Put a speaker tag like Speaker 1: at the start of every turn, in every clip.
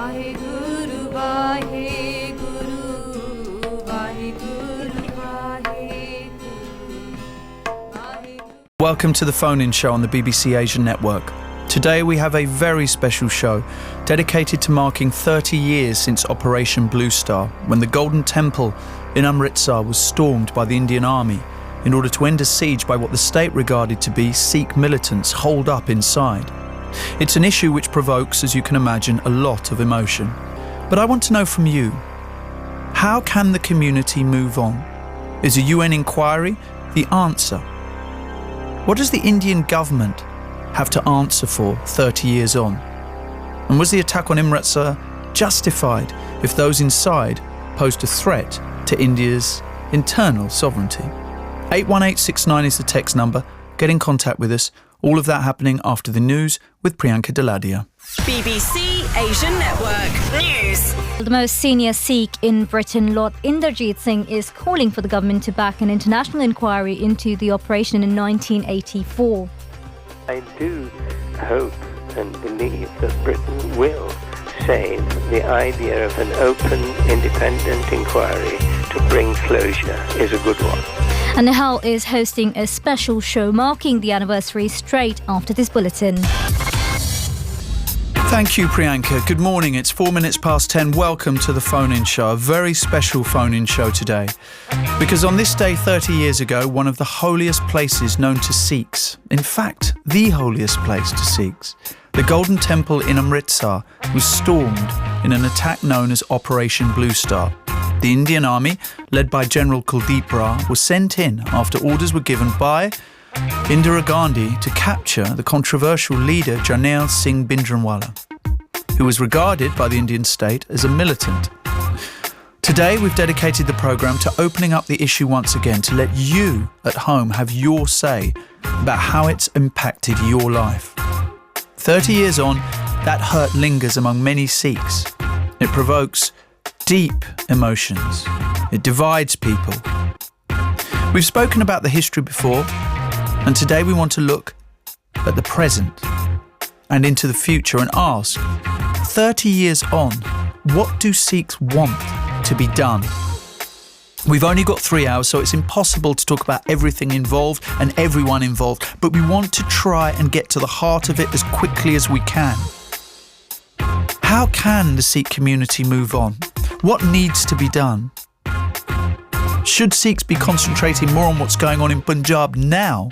Speaker 1: Vaheguru, Vaheguru, Vaheguru, Vaheguru.
Speaker 2: Welcome to the phone-in show on the BBC Asian Network. Today we have a very special show dedicated to marking 30 years since Operation Blue Star, when the Golden Temple in Amritsar was stormed by the Indian Army in order to end a siege by what the state regarded to be Sikh militants holed up inside. It's an issue which provokes, as you can imagine, a lot of emotion. But I want to know from you, how can the community move on? Is a UN inquiry the answer? What does the Indian government have to answer for 30 years on? And was the attack on Amritsar justified if those inside posed a threat to India's internal sovereignty? 81869 is the text number. Get in contact with us. All of that happening after the news with Priyanka Deladia.
Speaker 3: BBC Asian Network News.
Speaker 4: The most senior Sikh in Britain, Lord Indarjit Singh, is calling for the government to back an international inquiry into the operation in 1984.
Speaker 5: I do hope and believe that Britain will save the idea of an open, independent inquiry to bring closure is a good one.
Speaker 4: And Nihal is hosting a special show marking the anniversary straight after this bulletin.
Speaker 2: Thank you, Priyanka. Good morning. It's 4 minutes past 10. Welcome to the phone-in show. A very special phone-in show today. Because on this day 30 years ago, one of the holiest places known to Sikhs, in fact, the holiest place to Sikhs, the Golden Temple in Amritsar, was stormed in an attack known as Operation Blue Star. The Indian Army, led by General Kuldeep Rao, was sent in after orders were given by Indira Gandhi to capture the controversial leader Jarnail Singh Bhindranwala, who was regarded by the Indian state as a militant. Today we've dedicated the programme to opening up the issue once again, to let you at home have your say about how it's impacted your life. 30 years on, that hurt lingers among many Sikhs. It provokes deep emotions. It divides people. We've spoken about the history before, and today we want to look at the present and into the future and ask, 30 years on, what do Sikhs want to be done? We've only got 3 hours, so it's impossible to talk about everything involved and everyone involved, but we want to try and get to the heart of it as quickly as we can. How can the Sikh community move on? What needs to be done? Should Sikhs be concentrating more on what's going on in Punjab now,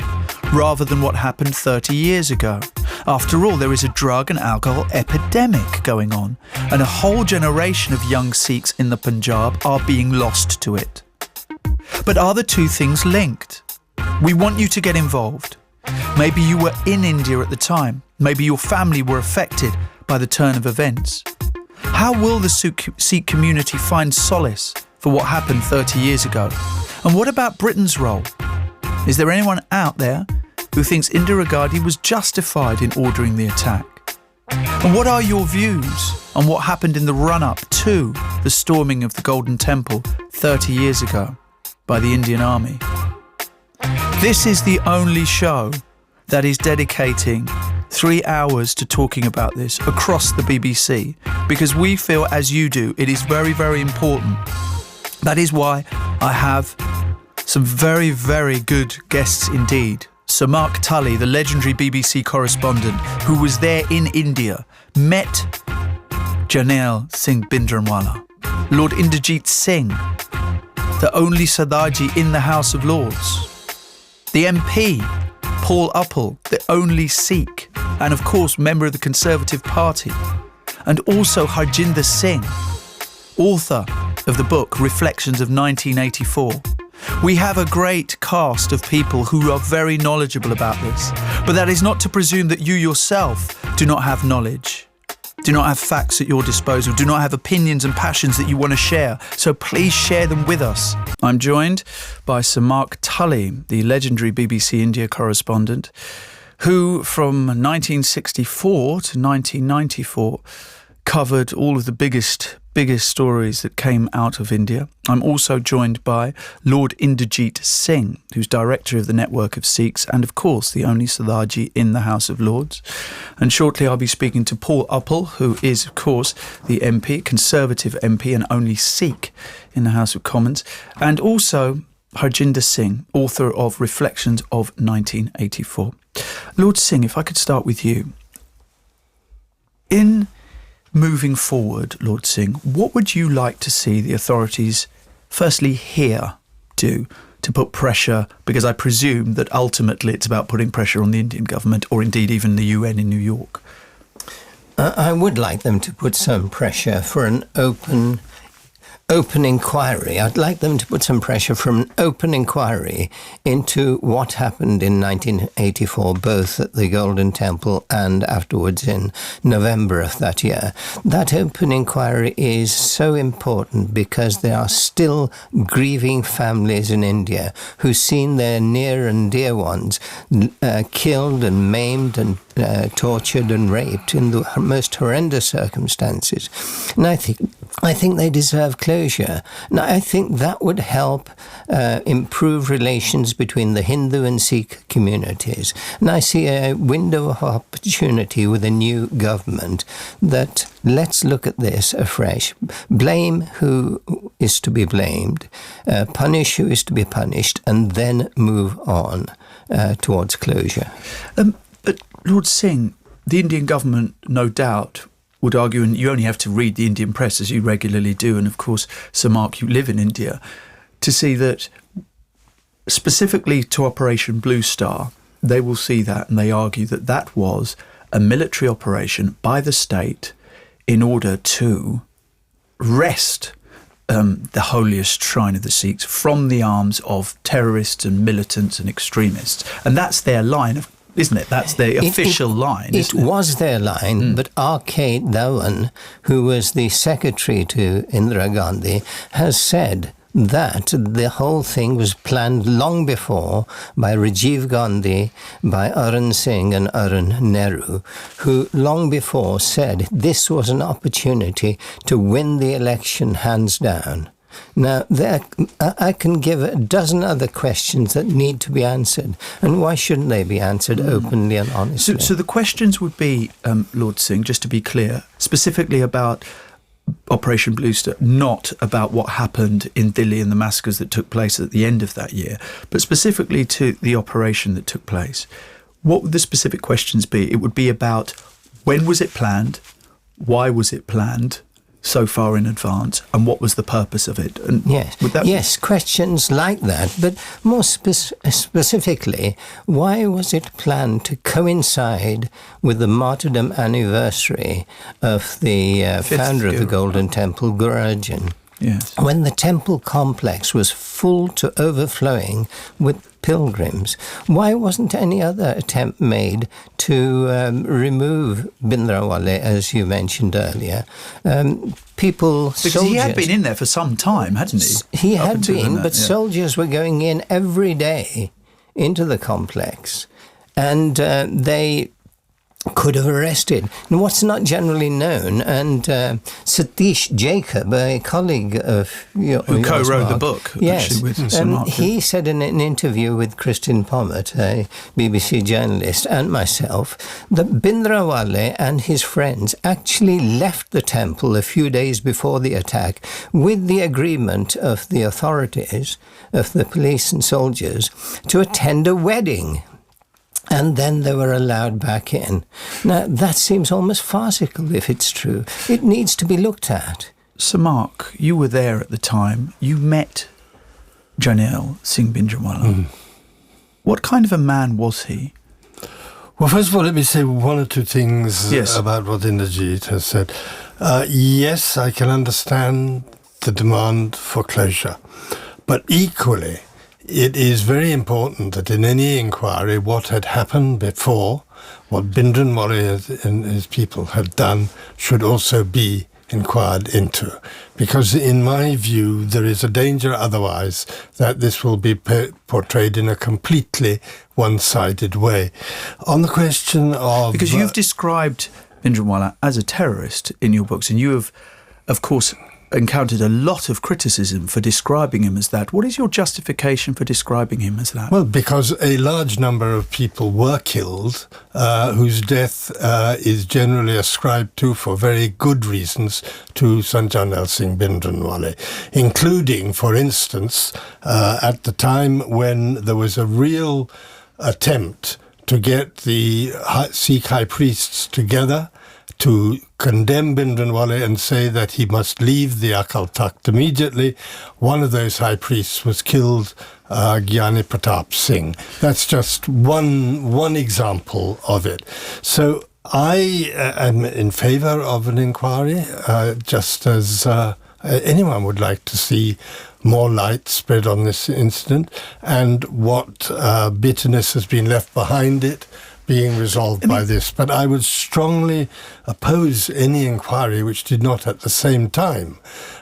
Speaker 2: rather than what happened 30 years ago? After all, there is a drug and alcohol epidemic going on, and a whole generation of young Sikhs in the Punjab are being lost to it. But are the two things linked? We want you to get involved. Maybe you were in India at the time. Maybe your family were affected by the turn of events. How will the Sikh community find solace for what happened 30 years ago? And what about Britain's role? Is there anyone out there who thinks Indira Gandhi was justified in ordering the attack? And what are your views on what happened in the run-up to the storming of the Golden Temple 30 years ago by the Indian Army? This is the only show that is dedicating 3 hours to talking about this across the BBC, because we feel, as you do, it is very, very important. That is why I have some very, very good guests indeed. Sir Mark Tully, the legendary BBC correspondent who was there in India, met Jarnail Singh Bhindranwala. Lord Indarjit Singh, the only Sardarji in the House of Lords. The MP, Paul Uppal, the only Sikh, and of course member of the Conservative Party. And also Harjinder Singh, author of the book Reflections of 1984. We have a great cast of people who are very knowledgeable about this, but that is not to presume that you yourself do not have knowledge, do not have facts at your disposal, do not have opinions and passions that you want to share. So please share them with us. I'm joined by Sir Mark Tully, the legendary BBC India correspondent, who from 1964 to 1994 covered all of the biggest biggest stories that came out of India. I'm also joined by Lord Indarjit Singh, who's director of the network of Sikhs and, of course, the only Sardarji in the House of Lords. And shortly I'll be speaking to Paul Uppal, who is, of course, the MP, Conservative MP and only Sikh in the House of Commons, and also Harjinder Singh, author of Reflections of 1984. Lord Singh, if I could start with you. In moving forward, Lord Singh, what would you like to see the authorities firstly here do to put pressure, because I presume that ultimately it's about putting pressure on the Indian government or indeed even the UN in New York?
Speaker 6: I would like them to put some pressure for an open inquiry. I'd like them to put some pressure for an open inquiry into what happened in 1984, both at the Golden Temple and afterwards in November of that year. That open inquiry is so important because there are still grieving families in India who've seen their near and dear ones killed and maimed and tortured and raped in the most horrendous circumstances. And I think they deserve closure. Now, I think that would help improve relations between the Hindu and Sikh communities. And I see a window of opportunity with a new government that let's look at this afresh. Blame who is to be blamed, punish who is to be punished, and then move on towards closure.
Speaker 2: But Lord Singh, the Indian government, no doubt, would argue, and you only have to read the Indian press as you regularly do, and of course, Sir Mark, you live in India, to see that specifically to Operation Blue Star, they will see that and they argue that that was a military operation by the state in order to wrest the holiest shrine of the Sikhs from the arms of terrorists and militants and extremists. And that's their line of, isn't it? That's their official line.
Speaker 6: It was their line, but R.K. Dhawan, who was the secretary to Indira Gandhi, has said that the whole thing was planned long before by Rajiv Gandhi, by Arun Singh and Arun Nehru, who long before said this was an opportunity to win the election hands down. Now, I can give a dozen other questions that need to be answered. And why shouldn't they be answered openly and honestly?
Speaker 2: So the questions would be, Lord Singh, just to be clear, specifically about Operation Blue Star, not about what happened in Delhi and the massacres that took place at the end of that year, but specifically to the operation that took place. What would the specific questions be? It would be about when was it planned, why was it planned so far in advance, and what was the purpose of it? And
Speaker 6: yes, questions like that. But more specifically, why was it planned to coincide with the martyrdom anniversary of the founder of the Golden Temple, Guru Arjan?
Speaker 2: Yes.
Speaker 6: When the temple complex was full to overflowing with pilgrims, why wasn't any other attempt made to remove Bhindranwale, as you mentioned earlier?
Speaker 2: Because he had been in there for some time, hadn't he?
Speaker 6: He had been, but soldiers were going in every day into the complex, and they could have arrested. And what's not generally known, and Satish Jacob, a colleague of who
Speaker 2: co-wrote the book,
Speaker 6: yes,
Speaker 2: with Sir Mark,
Speaker 6: he said in an interview with Christine Pommet, a BBC journalist, and myself, that Bhindranwale and his friends actually left the temple a few days before the attack with the agreement of the authorities, of the police and soldiers, to attend a wedding. And then they were allowed back in. Now, that seems almost farcical if it's true. It needs to be looked at.
Speaker 2: Sir Mark, you were there at the time. You met Jarnail Singh Bhindranwale. What kind of a man was he?
Speaker 7: Well, first of all, let me say one or two things about what Indarjit has said. Yes, I can understand the demand for closure. But equally, it is very important that in any inquiry, what had happened before, what Bhindranwale and his people had done, should also be inquired into. Because in my view, there is a danger otherwise that this will be portrayed in a completely one-sided way. On the question of...
Speaker 2: Because you've described Bhindranwale as a terrorist in your books, and you have of course, encountered a lot of criticism for describing him as that. What is your justification for describing him as that?
Speaker 7: Well, because a large number of people were killed, whose death is generally ascribed to, for very good reasons, to Sanjanal Singh Bhindranwale, including, for instance, at the time when there was a real attempt to get the Sikh high priests together to condemn Bhindranwale and say that he must leave the Akaal Takht immediately. One of those high priests was killed, Gyani Pratap Singh. That's just one example of it. So I am in favour of an inquiry, just as anyone would like to see more light spread on this incident and what bitterness has been left behind it being resolved by this. But I would strongly oppose any inquiry which did not at the same time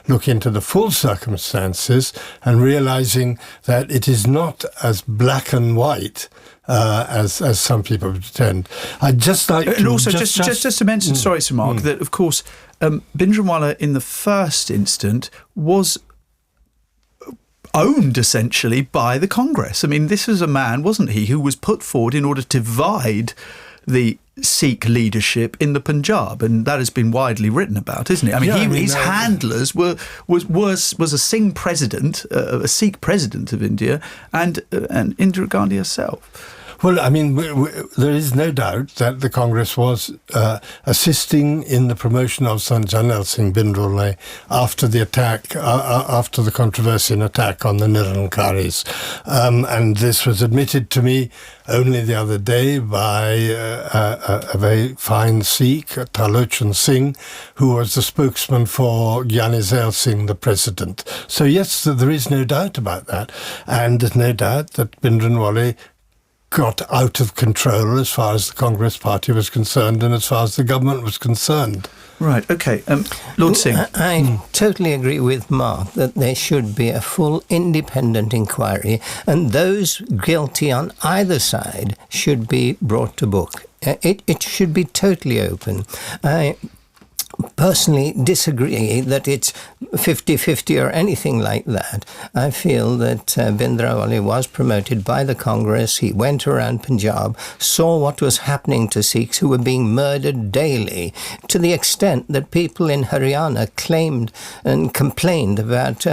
Speaker 7: look into the full circumstances and realising that it is not as black and white as some people pretend. I'd just like to...
Speaker 2: And also, just to mention, sorry, Sir Mark, that, of course, Bhindranwale in the first instant was owned essentially by the Congress. I mean, this was a man, wasn't he, who was put forward in order to divide the Sikh leadership in the Punjab, and that has been widely written about, isn't it? I mean, his handlers was a Singh president, a Sikh president of India, and Indira Gandhi herself.
Speaker 7: Well, I mean, there is no doubt that the Congress was assisting in the promotion of Sanjanal Singh Bhindranwale after the attack, after the controversy and attack on the Nirankaris. And this was admitted to me only the other day by a very fine Sikh, Talochan Singh, who was the spokesman for Gyani Zail Singh, the president. So yes, there is no doubt about that. And there's no doubt that Bhindranwale got out of control as far as the Congress Party was concerned and as far as the government was concerned.
Speaker 2: Right, OK. Lord Singh.
Speaker 6: I totally agree with Mark that there should be a full independent inquiry and those guilty on either side should be brought to book. It should be totally open. I personally disagree that it's 50-50 or anything like that. I feel that Bhindranwale was promoted by the Congress. He went around Punjab, saw what was happening to Sikhs who were being murdered daily, to the extent that people in Haryana claimed and complained about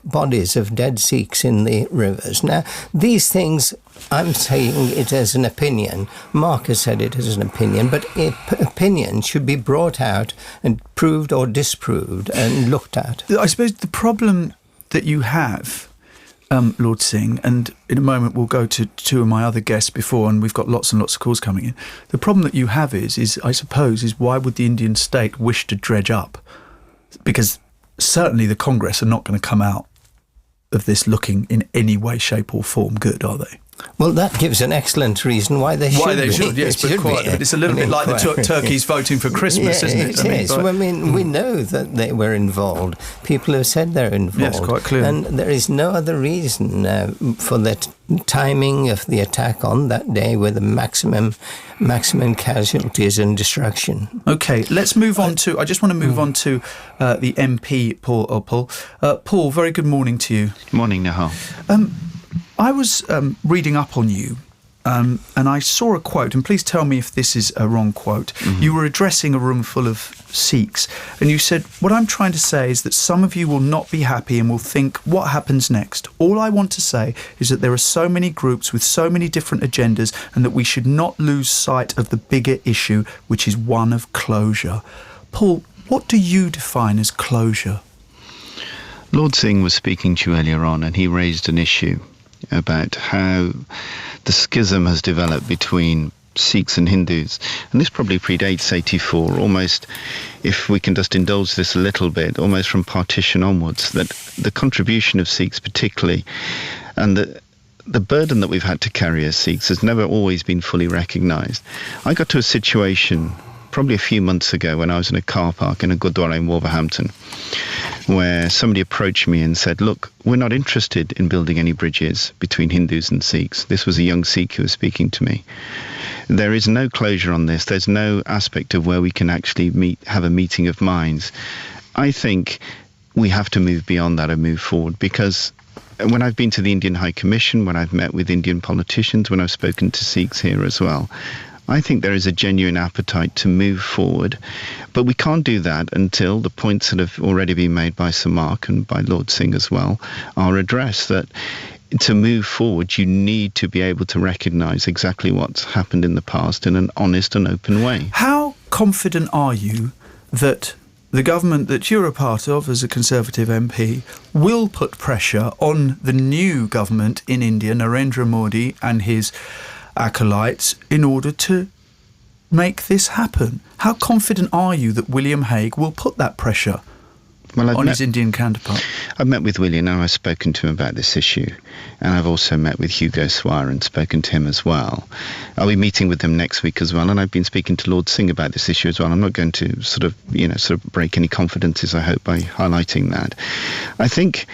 Speaker 6: bodies of dead Sikhs in the rivers. Now, these things, I'm saying it as an opinion. Mark has said it as an opinion, but opinion should be brought out and proved or disproved and looked at.
Speaker 2: I suppose the problem that you have, Lord Singh, and in a moment we'll go to two of my other guests before, and we've got lots and lots of calls coming in. The problem that you have is I suppose, is why would the Indian state wish to dredge up? Because certainly the Congress are not going to come out of this looking in any way, shape or form good, are they?
Speaker 6: Well, that gives an excellent reason why they should.
Speaker 2: Why they should, yes, but it's a little bit like the turkeys voting for Christmas, isn't it?
Speaker 6: I mean, we know that they were involved. People have said they're involved.
Speaker 2: Yes, quite clear.
Speaker 6: And there is no other reason for that timing of the attack on that day with the maximum casualties and destruction.
Speaker 2: OK, let's move on to... I just want to move on to the MP, Paul Uppal. Paul, very good morning to you.
Speaker 8: Morning, Nihal.
Speaker 2: I was reading up on you and I saw a quote, and please tell me if this is a wrong quote. Mm-hmm. You were addressing a room full of Sikhs and you said, what I'm trying to say is that some of you will not be happy and will think, what happens next? All I want to say is that there are so many groups with so many different agendas and that we should not lose sight of the bigger issue, which is one of closure. Paul, what do you define as closure?
Speaker 8: Lord Singh was speaking to you earlier on and he raised an issue about how the schism has developed between Sikhs and Hindus. And this probably predates 84, almost, if we can just indulge this a little bit, almost from partition onwards, that the contribution of Sikhs particularly, and the burden that we've had to carry as Sikhs has never always been fully recognised. I got to a situation probably a few months ago when I was in a car park in a Gurdwara in Wolverhampton, where somebody approached me and said, look, we're not interested in building any bridges between Hindus and Sikhs. This was a young Sikh who was speaking to me. There is no closure on this. There's no aspect of where we can actually have a meeting of minds. I think we have to move beyond that and move forward, because when I've been to the Indian High Commission, when I've met with Indian politicians, when I've spoken to Sikhs here as well, I think there is a genuine appetite to move forward. But we can't do that until the points that have already been made by Sir Mark and by Lord Singh as well are addressed, that to move forward, you need to be able to recognise exactly what's happened in the past in an honest and open way.
Speaker 2: How confident are you that the government that you're a part of as a Conservative MP will put pressure on the new government in India, Narendra Modi and his acolytes, in order to make this happen? How confident are you that William Hague will put that pressure on his Indian counterpart?
Speaker 8: I've met with William and I've spoken to him about this issue, and I've also met with Hugo Swire and spoken to him as well. I'll be meeting with him next week as well, and I've been speaking to Lord Singh about this issue as well. I'm not going to sort of break any confidences, I hope, by highlighting that. I think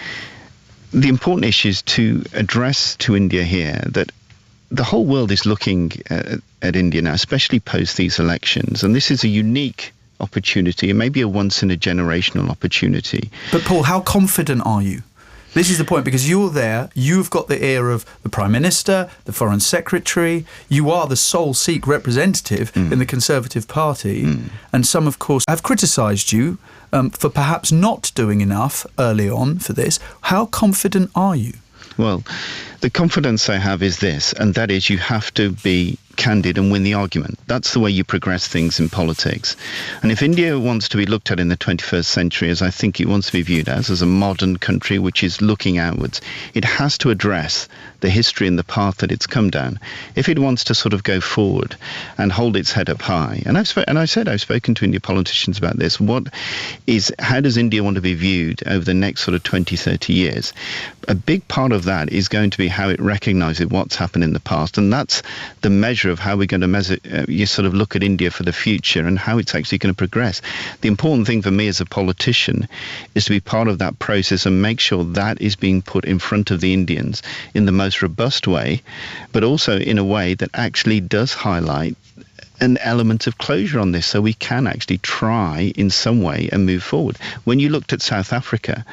Speaker 8: the important issue is to address to India here that the whole world is looking at India now, especially post these elections, and this is a unique opportunity, and maybe a once-in-a-generational opportunity.
Speaker 2: But Paul, how confident are you? This is the point, because you're there, you've got the ear of the Prime Minister, the Foreign Secretary, you are the sole Sikh representative in the Conservative Party, and some, of course, have criticised you for perhaps not doing enough early on for this. How confident are you?
Speaker 8: Well, the confidence I have is this, and that is you have to be candid and win the argument. That's the way you progress things in politics. And if India wants to be looked at in the 21st century, as I think it wants to be viewed as a modern country which is looking outwards, it has to address the history and the path that it's come down. If it wants to sort of go forward and hold its head up high, and I've spoken to Indian politicians about this, how does India want to be viewed over the next sort of 20, 30 years? A big part of that is going to be how it recognises what's happened in the past, and that's the measure of how we're going to look at India for the future and how it's actually going to progress. The important thing for me as a politician is to be part of that process and make sure that is being put in front of the Indians in the most robust way, but also in a way that actually does highlight an element of closure on this, so we can actually try in some way and move forward. When you looked at South Africa,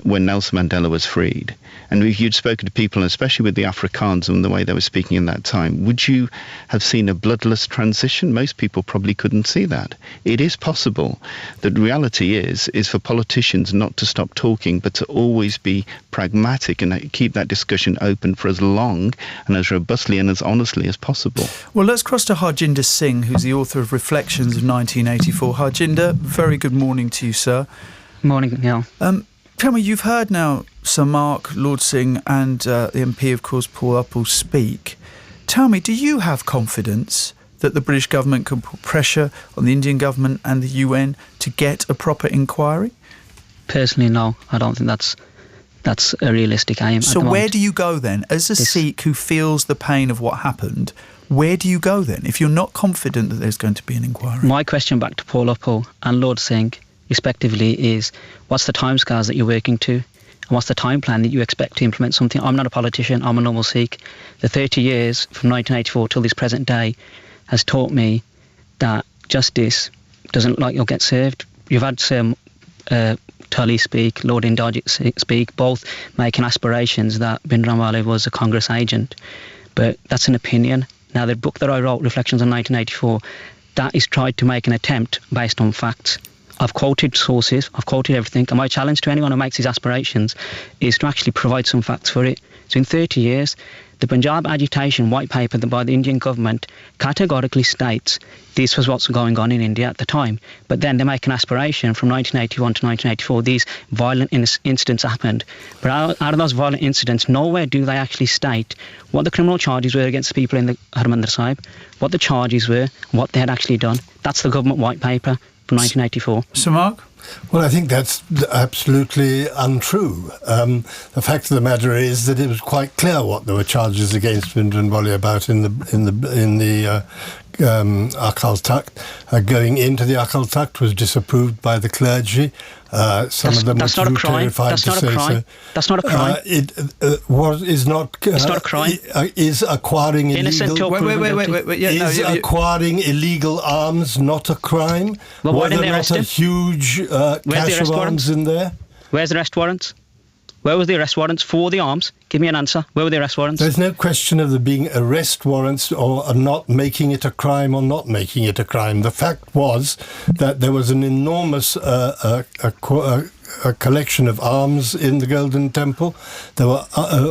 Speaker 8: when Nelson Mandela was freed, and if you'd spoken to people, and especially with the Afrikaans and the way they were speaking in that time, would you have seen a bloodless transition? Most people probably couldn't see that. It is possible. The reality is for politicians not to stop talking, but to always be pragmatic and keep that discussion open for as long and as robustly and as honestly as possible.
Speaker 2: Well, let's cross to Harjinder Singh, who's the author of Reflections of 1984. Harjinder, very good morning to you, sir.
Speaker 9: Morning, Nihal.
Speaker 2: Tell me, you've heard now Sir Mark, Lord Singh and the MP, of course, Paul Uppal speak. Tell me, do you have confidence that the British government can put pressure on the Indian government and the UN to get a proper inquiry?
Speaker 9: Personally, no. I don't think that's a realistic aim.
Speaker 2: So where do you go then? As a Sikh who feels the pain of what happened, where do you go then if you're not confident that there's going to be an inquiry?
Speaker 9: My question back to Paul Uppal and Lord Singh, respectively, is what's the timescales that you're working to? And what's the time plan that you expect to implement something? I'm not a politician, I'm a normal Sikh. The 30 years from 1984 till this present day has taught me that justice doesn't look like you'll get served. You've had Sir Tully speak, Lord Indarjit speak, both making aspirations that Bhindranwale was a Congress agent. But that's an opinion. Now, the book that I wrote, Reflections on 1984, that is tried to make an attempt based on facts. I've quoted sources, I've quoted everything, and my challenge to anyone who makes these aspirations is to actually provide some facts for it. So in 30 years, the Punjab agitation white paper by the Indian government categorically states this was what's going on in India at the time. But then they make an aspiration from 1981 to 1984, these violent incidents happened. But out of those violent incidents, nowhere do they actually state what the criminal charges were against the people in the Harjinder Sahib, what the charges were, what they had actually done. That's the government white paper from 1984.
Speaker 2: Sir Mark?
Speaker 7: Well, I think that's absolutely untrue. The fact of the matter is that it was quite clear what there were charges against Bhindranwale about in the Akaal Takht. Going into the Akaal Takht was disapproved by the clergy. Some of them were too terrified to say so.
Speaker 9: That's not a crime.
Speaker 7: It's not a crime. Is acquiring illegal...
Speaker 9: Wait.
Speaker 7: Is acquiring illegal arms not a crime?
Speaker 9: Well, why didn't they arrest him?
Speaker 7: A huge cache of arms in there?
Speaker 9: Where's the arrest warrants? Where was the arrest warrants for the arms? Give me an answer. Where were the arrest warrants?
Speaker 7: There's no question of there being arrest warrants or not making it a crime or not making it a crime. The fact was that there was an enormous a collection of arms in the Golden Temple. There were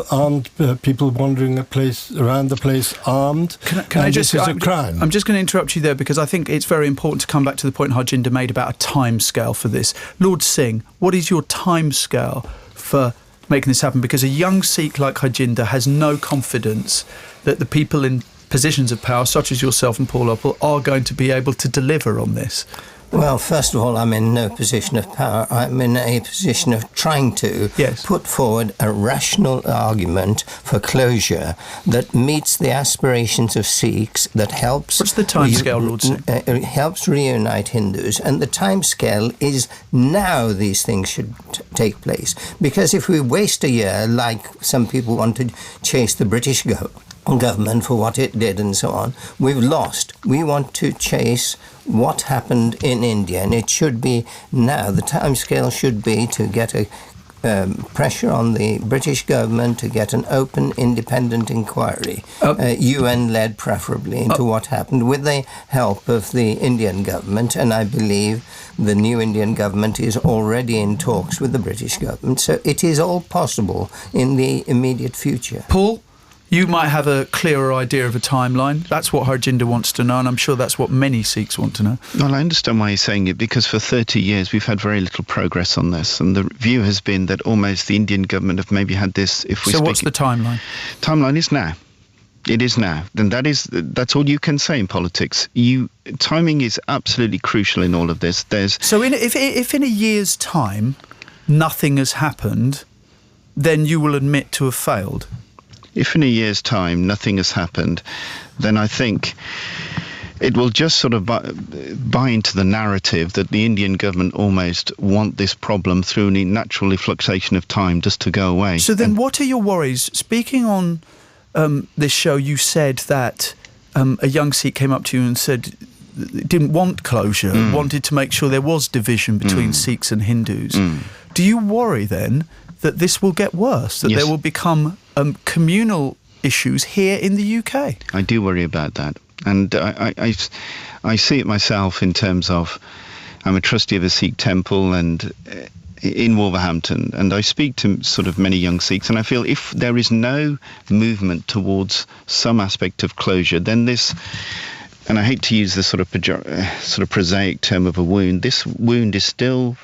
Speaker 7: armed people wandering around the place armed.
Speaker 2: Can I just?
Speaker 7: This is a crime.
Speaker 2: I'm just going to interrupt you there because I think it's very important to come back to the point Harjinder made about a time scale for this. Lord Singh, what is your time scale for making this happen? Because a young Sikh like Harjinder has no confidence that the people in positions of power, such as yourself and Paul Uppal, are going to be able to deliver on this.
Speaker 6: Well, first of all, I'm in no position of power. I'm in a position of trying to put forward a rational argument for closure that meets the aspirations of Sikhs, that helps...
Speaker 2: What's the timescale, Lord Singh?
Speaker 6: Helps reunite Hindus. And the timescale is now these things should take place. Because if we waste a year, like some people want to chase the British government for what it did and so on, we've lost. We want to chase what happened in India, and it should be now. The timescale should be to get a pressure on the British government to get an open, independent inquiry, UN-led preferably, into what happened with the help of the Indian government. And I believe the new Indian government is already in talks with the British government. So it is all possible in the immediate future.
Speaker 2: Paul? You might have a clearer idea of a timeline. That's what Harjinder wants to know, and I'm sure that's what many Sikhs want to know.
Speaker 8: Well, I understand why he's saying it, because for 30 years we've had very little progress on this, and the view has been that almost the Indian government have maybe had this...
Speaker 2: So what's the timeline?
Speaker 8: Timeline is now. It is now. And that's all you can say in politics. Timing is absolutely crucial in all of this.
Speaker 2: So if in a year's time nothing has happened, then you will admit to have failed?
Speaker 8: If in a year's time nothing has happened, then I think it will just sort of buy into the narrative that the Indian government almost want this problem through a natural fluctuation of time just to go away.
Speaker 2: So then what are your worries? Speaking on this show, you said that a young Sikh came up to you and said didn't want closure, wanted to make sure there was division between Sikhs and Hindus. Do you worry then that this will get worse, that there will become communal issues here in the UK?
Speaker 8: I do worry about that. And I see it myself in terms of I'm a trustee of a Sikh temple and in Wolverhampton, and I speak to sort of many young Sikhs, and I feel if there is no movement towards some aspect of closure, then this... And I hate to use this sort of prosaic term of a wound. This wound is still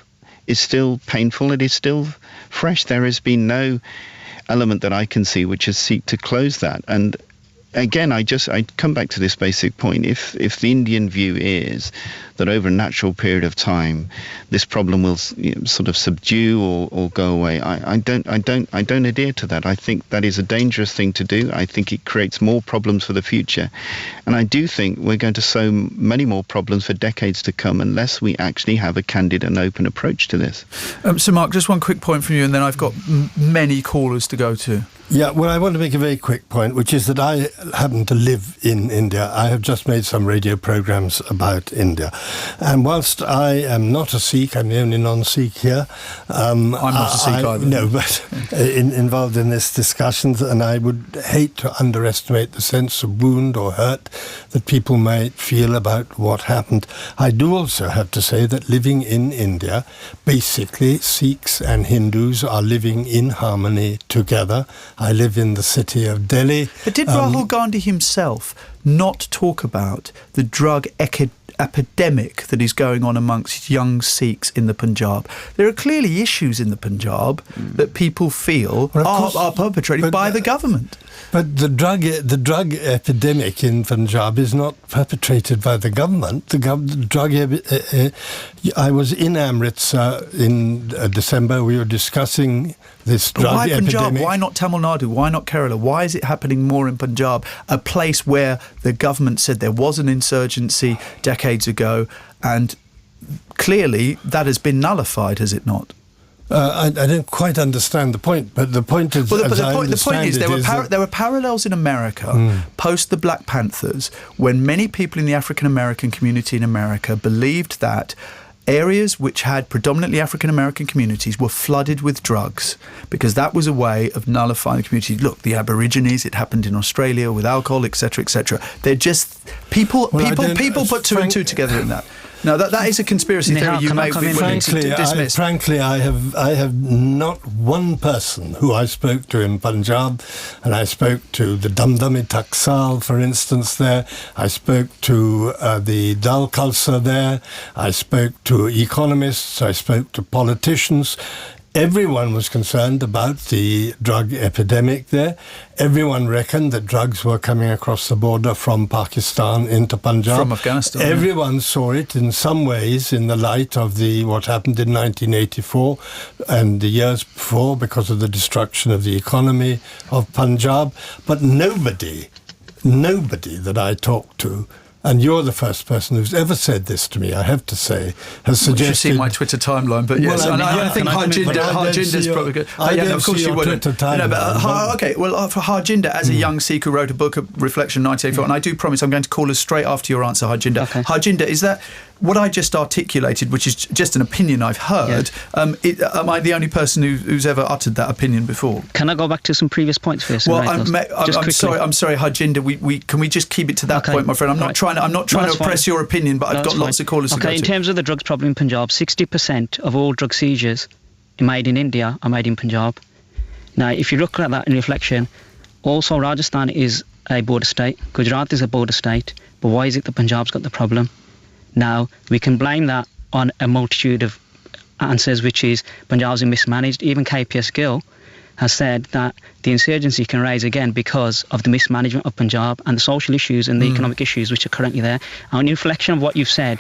Speaker 8: painful. It is still fresh. There has been no element that I can see which is seek to close that. And again, I come back to this basic point. If the Indian view is that over a natural period of time, this problem will sort of subdue or go away, I don't adhere to that. I think that is a dangerous thing to do. I think it creates more problems for the future, and I do think we're going to sow many more problems for decades to come unless we actually have a candid and open approach to this.
Speaker 2: So, Mark, just one quick point from you, and then I've got many callers to go to.
Speaker 7: Yeah, well, I want to make a very quick point, which is that I happen to live in India. I have just made some radio programs about India. And whilst I am not a Sikh, I'm the only non-Sikh here.
Speaker 2: I'm not a Sikh either.
Speaker 7: No, but involved in this discussions, and I would hate to underestimate the sense of wound or hurt that people might feel about what happened. I do also have to say that living in India, basically Sikhs and Hindus are living in harmony together. I live in the city of Delhi.
Speaker 2: But did Rahul Gandhi himself not talk about the drug epidemic that is going on amongst young Sikhs in the Punjab. There are clearly issues in the Punjab that people feel are perpetrated by the government.
Speaker 7: But the drug epidemic in Punjab is not perpetrated by the government. I was in Amritsar in December. We were discussing this drug epidemic. Why Punjab? Why not Tamil Nadu? Why not Kerala? Why is it happening more in Punjab, a place where the government said there was an insurgency decades ago, and clearly that has been nullified, has it not? I don't quite understand the point, but the point is,
Speaker 2: the point is there were parallels in America post the Black Panthers, when many people in the African American community in America believed that areas which had predominantly African American communities were flooded with drugs, because that was a way of nullifying the community. Look, the Aborigines, it happened in Australia with alcohol, etc., etc. They're just people put two and two together in that. No, that is a conspiracy theory you may be willing to dismiss.
Speaker 7: Frankly, I have not one person who I spoke to in Punjab, and I spoke to the Damdami Taksal, for instance, there. I spoke to the Dal Khalsa there. I spoke to economists. I spoke to politicians. Everyone was concerned about the drug epidemic there. Everyone reckoned that drugs were coming across the border from Pakistan into Punjab.
Speaker 2: From Afghanistan.
Speaker 7: Everyone saw it in some ways in the light of what happened in 1984 and the years before, because of the destruction of the economy of Punjab. But nobody that I talked to, and you're the first person who's ever said this to me, I have to say, has suggested... You should
Speaker 2: see my Twitter timeline, but yes, I think Harjinder's probably good.
Speaker 7: Of course you wouldn't.
Speaker 2: Okay, well, for Harjinder, as a young Sikh who wrote a book of reflection in 1984, and I do promise I'm going to call us straight after your answer, Harjinder. Okay. Harjinder, is that what I just articulated, which is just an opinion I've heard, am I the only person who's ever uttered that opinion before?
Speaker 9: Can I go back to some previous points first?
Speaker 2: Well, I'm sorry, Harjinder, can we just keep it to that point, my friend? I'm not trying to oppress your opinion, but I've got lots of callers to go to.
Speaker 9: In terms of the drugs problem in Punjab, 60% of all drug seizures made in India are made in Punjab. Now, if you look at that in reflection, also Rajasthan is a border state, Gujarat is a border state, but why is it that Punjab's got the problem? Now, we can blame that on a multitude of answers, which is Punjab's been mismanaged. Even KPS Gill has said that the insurgency can rise again because of the mismanagement of Punjab and the social issues and the economic issues which are currently there. And in reflection of what you've said,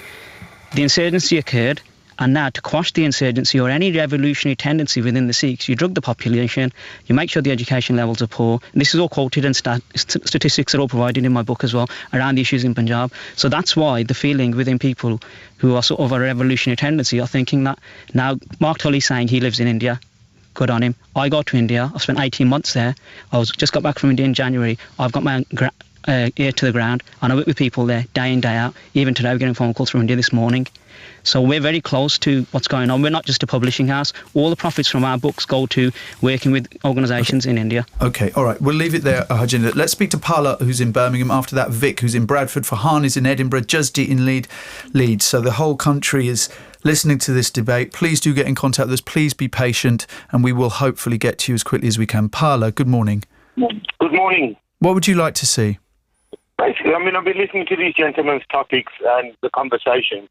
Speaker 9: the insurgency occurred, and now to quash the insurgency or any revolutionary tendency within the Sikhs, you drug the population, you make sure the education levels are poor. And this is all quoted, and statistics are all provided in my book as well around the issues in Punjab. So that's why the feeling within people who are sort of a revolutionary tendency are thinking that now Mark Tully's saying he lives in India. Good on him. I go to India. I've spent 18 months there. Just got back from India in January. I've got my ear to the ground, and I work with people there day in, day out. Even today, we're getting phone calls from India this morning. So we're very close to what's going on. We're not just a publishing house. All the profits from our books go to working with organisations in India.
Speaker 2: Okay, all right. We'll leave it there, Harjinder. Let's speak to Pala, who's in Birmingham. After that, Vic, who's in Bradford. Farhan is in Edinburgh. Jusdi in Leeds. So the whole country is listening to this debate. Please do get in contact with us. Please be patient, and we will hopefully get to you as quickly as we can. Pala, good morning.
Speaker 10: Good morning.
Speaker 2: What would you like to see?
Speaker 10: Basically, I've been listening to these gentlemen's topics and the conversations.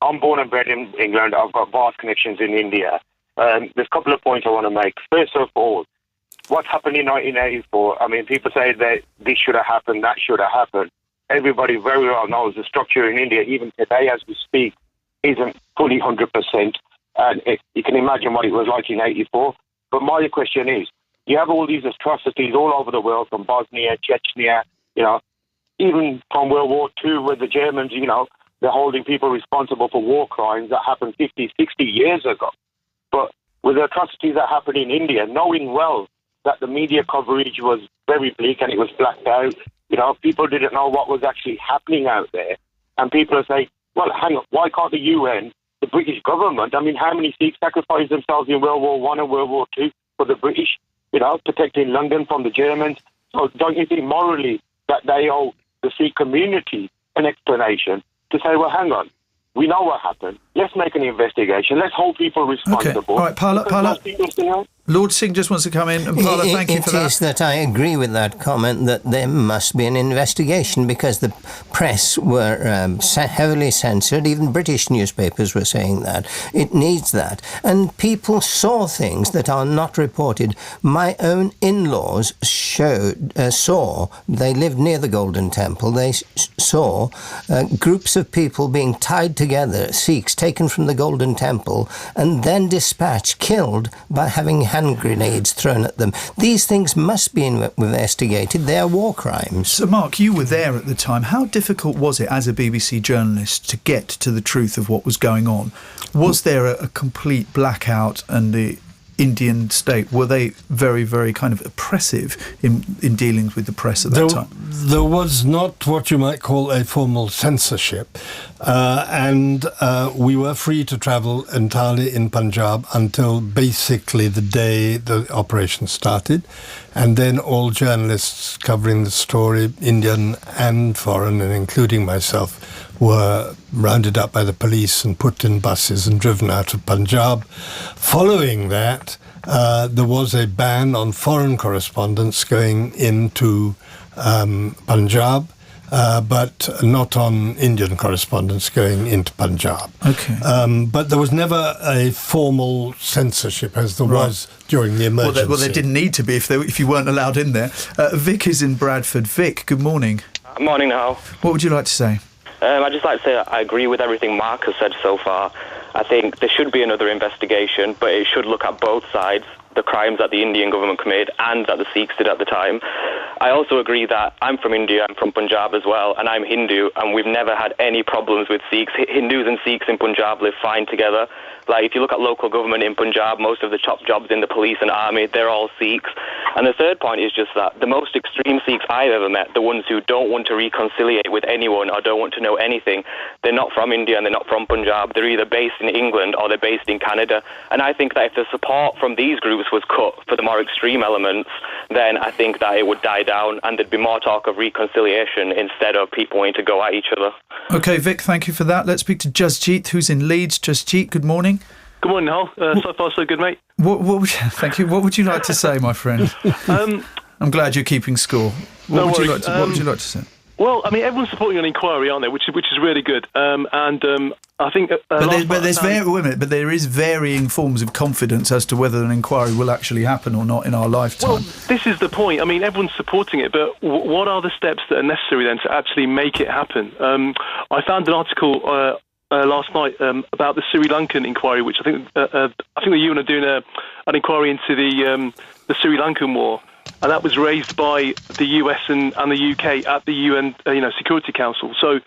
Speaker 10: I'm born and bred in England. I've got vast connections in India. There's a couple of points I want to make. First of all, what's happened in 1984? People say that this should have happened, that should have happened. Everybody very well knows the structure in India, even today as we speak, isn't fully 100%. And you can imagine what it was like in 84. But my question is, you have all these atrocities all over the world, from Bosnia, Chechnya, even from World War II, where the Germans, they're holding people responsible for war crimes that happened 50, 60 years ago. But with the atrocities that happened in India, knowing well that the media coverage was very bleak and it was blacked out, people didn't know what was actually happening out there. And people are saying, well, hang on, why can't the UN, the British government, how many Sikhs sacrificed themselves in World War I and World War II for the British, protecting London from the Germans? So don't you think morally that they owe the Sikh community an explanation to say, well, hang on, we know what happened. Let's make an investigation. Let's hold people responsible.
Speaker 2: Okay. All right, Pala. Lord Singh just wants to come in. And Paula, thank you for that.
Speaker 6: It is that I agree with that comment that there must be an investigation because the press were heavily censored. Even British newspapers were saying that. It needs that. And people saw things that are not reported. My own in-laws saw, they lived near the Golden Temple, they saw groups of people being tied together, Sikhs taken from the Golden Temple, and then dispatched, killed by having hand grenades thrown at them. These things must be investigated. They are war crimes.
Speaker 2: So, Mark, you were there at the time. How difficult was it as a BBC journalist to get to the truth of what was going on? Was there a complete blackout and the Indian state, were they very, very kind of oppressive in dealings with the press at that time?
Speaker 7: There was not what you might call a formal censorship, and we were free to travel entirely in Punjab until basically the day the operation started, and then all journalists covering the story, Indian and foreign, and including myself, were rounded up by the police and put in buses and driven out of Punjab. Following that, there was a ban on foreign correspondence going into Punjab, but not on Indian correspondence going into Punjab.
Speaker 2: Okay.
Speaker 7: But there was never a formal censorship as there was during the emergency.
Speaker 2: Well, there didn't need to be if you weren't allowed in there. Vic is in Bradford. Vic, good morning.
Speaker 11: Morning, Nihal.
Speaker 2: What would you like to say?
Speaker 11: I'd just like to say I agree with everything Mark has said so far. I think there should be another investigation, but it should look at both sides, the crimes that the Indian government committed and that the Sikhs did at the time. I also agree that I'm from India, I'm from Punjab as well, and I'm Hindu, and we've never had any problems with Sikhs. Hindus and Sikhs in Punjab live fine together. Like, if you look at local government in Punjab, most of the top jobs in the police and army, they're all Sikhs. And the third point is just that the most extreme Sikhs I've ever met, the ones who don't want to reconciliate with anyone or don't want to know anything, they're not from India and they're not from Punjab. They're either based in England or they're based in Canada. And I think that if the support from these groups was cut for the more extreme elements, then I think that it would die down and there'd be more talk of reconciliation instead of people wanting to go at each other.
Speaker 2: OK, Vic, thank you for that. Let's speak to Jasjeet, who's in Leeds. Jasjeet, good morning.
Speaker 12: Good morning, Nihal. So far, so good, mate.
Speaker 2: Thank you. What would you like to say, my friend? I'm glad you're keeping score. What would you like to say?
Speaker 12: Well, I mean, everyone's supporting an inquiry, aren't they? Which is really good. I think.
Speaker 2: There is varying forms of confidence as to whether an inquiry will actually happen or not in our lifetime.
Speaker 12: Well, this is the point. I mean, everyone's supporting it, but what are the steps that are necessary then to actually make it happen? I found an article last night about the Sri Lankan inquiry, which I think the UN are doing an inquiry into the Sri Lankan war, and that was raised by the US and the UK at the UN Security Council. So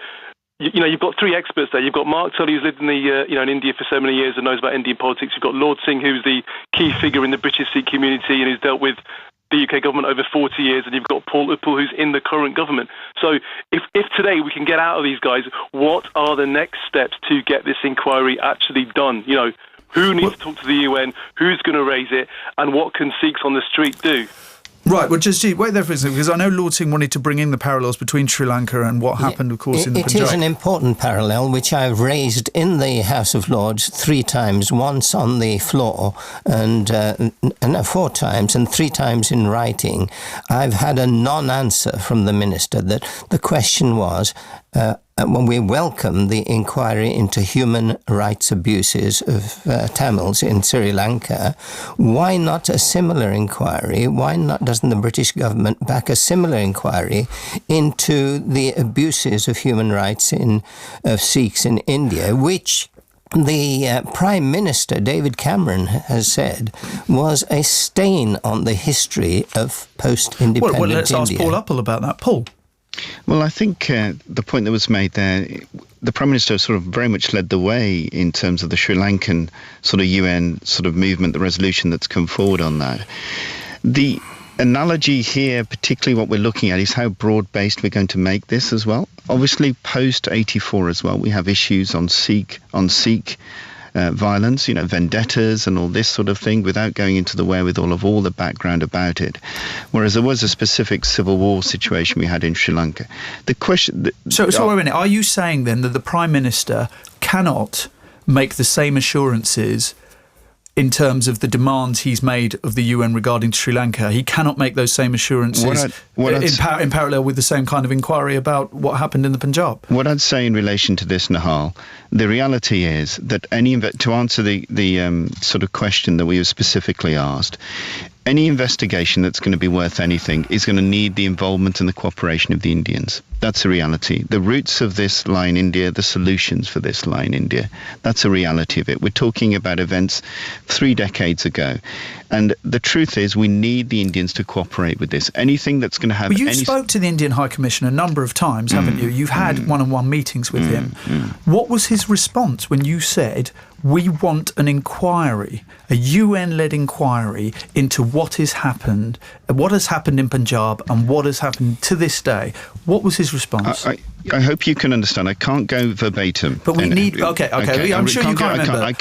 Speaker 12: you've got three experts there. You've got Mark Tully, who's lived in in India for so many years and knows about Indian politics. You've got Lord Singh, who's the key figure in the British Sikh community and who's dealt with the UK government over 40 years, and you've got Paul Uppal, who's in the current government. So if today we can get out of these guys, what are the next steps to get this inquiry actually done? Who needs to talk to the UN, who's going to raise it, and what can Sikhs on the street do?
Speaker 2: Right, well, just wait there for a second, because I know Lord Singh wanted to bring in the parallels between Sri Lanka and what happened, of course, in the Punjab.
Speaker 6: It is an important parallel, which I've raised in the House of Lords 3 times, once on the floor, and 4 times, and 3 times in writing. I've had a non-answer from the Minister that the question was, when we welcome the inquiry into human rights abuses of Tamils in Sri Lanka, why not a similar inquiry? Why doesn't the British government back a similar inquiry into the abuses of human rights of Sikhs in India, which the Prime Minister, David Cameron, has said was a stain on the history of post-independent India?
Speaker 2: Well, let's ask Paul Uppal about that. Paul?
Speaker 8: Well, I think the point that was made there, the Prime Minister sort of very much led the way in terms of the Sri Lankan sort of UN sort of movement, the resolution that's come forward on that. The analogy here, particularly what we're looking at, is how broad-based we're going to make this as well. Obviously, post-84 as well, we have issues on Sikh violence, vendettas and all this sort of thing, without going into the wherewithal of all the background about it. Whereas there was a specific civil war situation we had in Sri Lanka. The question...
Speaker 2: So wait a minute. Are you saying then that the Prime Minister cannot make the same assurances in terms of the demands he's made of the UN regarding Sri Lanka. He cannot make those same assurances in parallel with the same kind of inquiry about what happened in the Punjab.
Speaker 8: What I'd say in relation to this, Nihal, the reality is that to answer the sort of question that we were specifically asked, any investigation that's going to be worth anything is going to need the involvement and the cooperation of the Indians. That's a reality. The roots of this lie in India, the solutions for this lie in India. That's a reality of it. We're talking about events 3 decades ago. And the truth is we need the Indians to cooperate with this. Anything that's going to have...
Speaker 2: Well, you spoke to the Indian High Commissioner a number of times, haven't you? You've had one-on-one meetings with him. What was his response when you said, we want an inquiry, a UN-led inquiry into what has happened in Punjab and what has happened to this day? What was his response?
Speaker 8: I hope you can understand. I can't go verbatim.
Speaker 2: But we need... Okay. I'm sure you can't remember.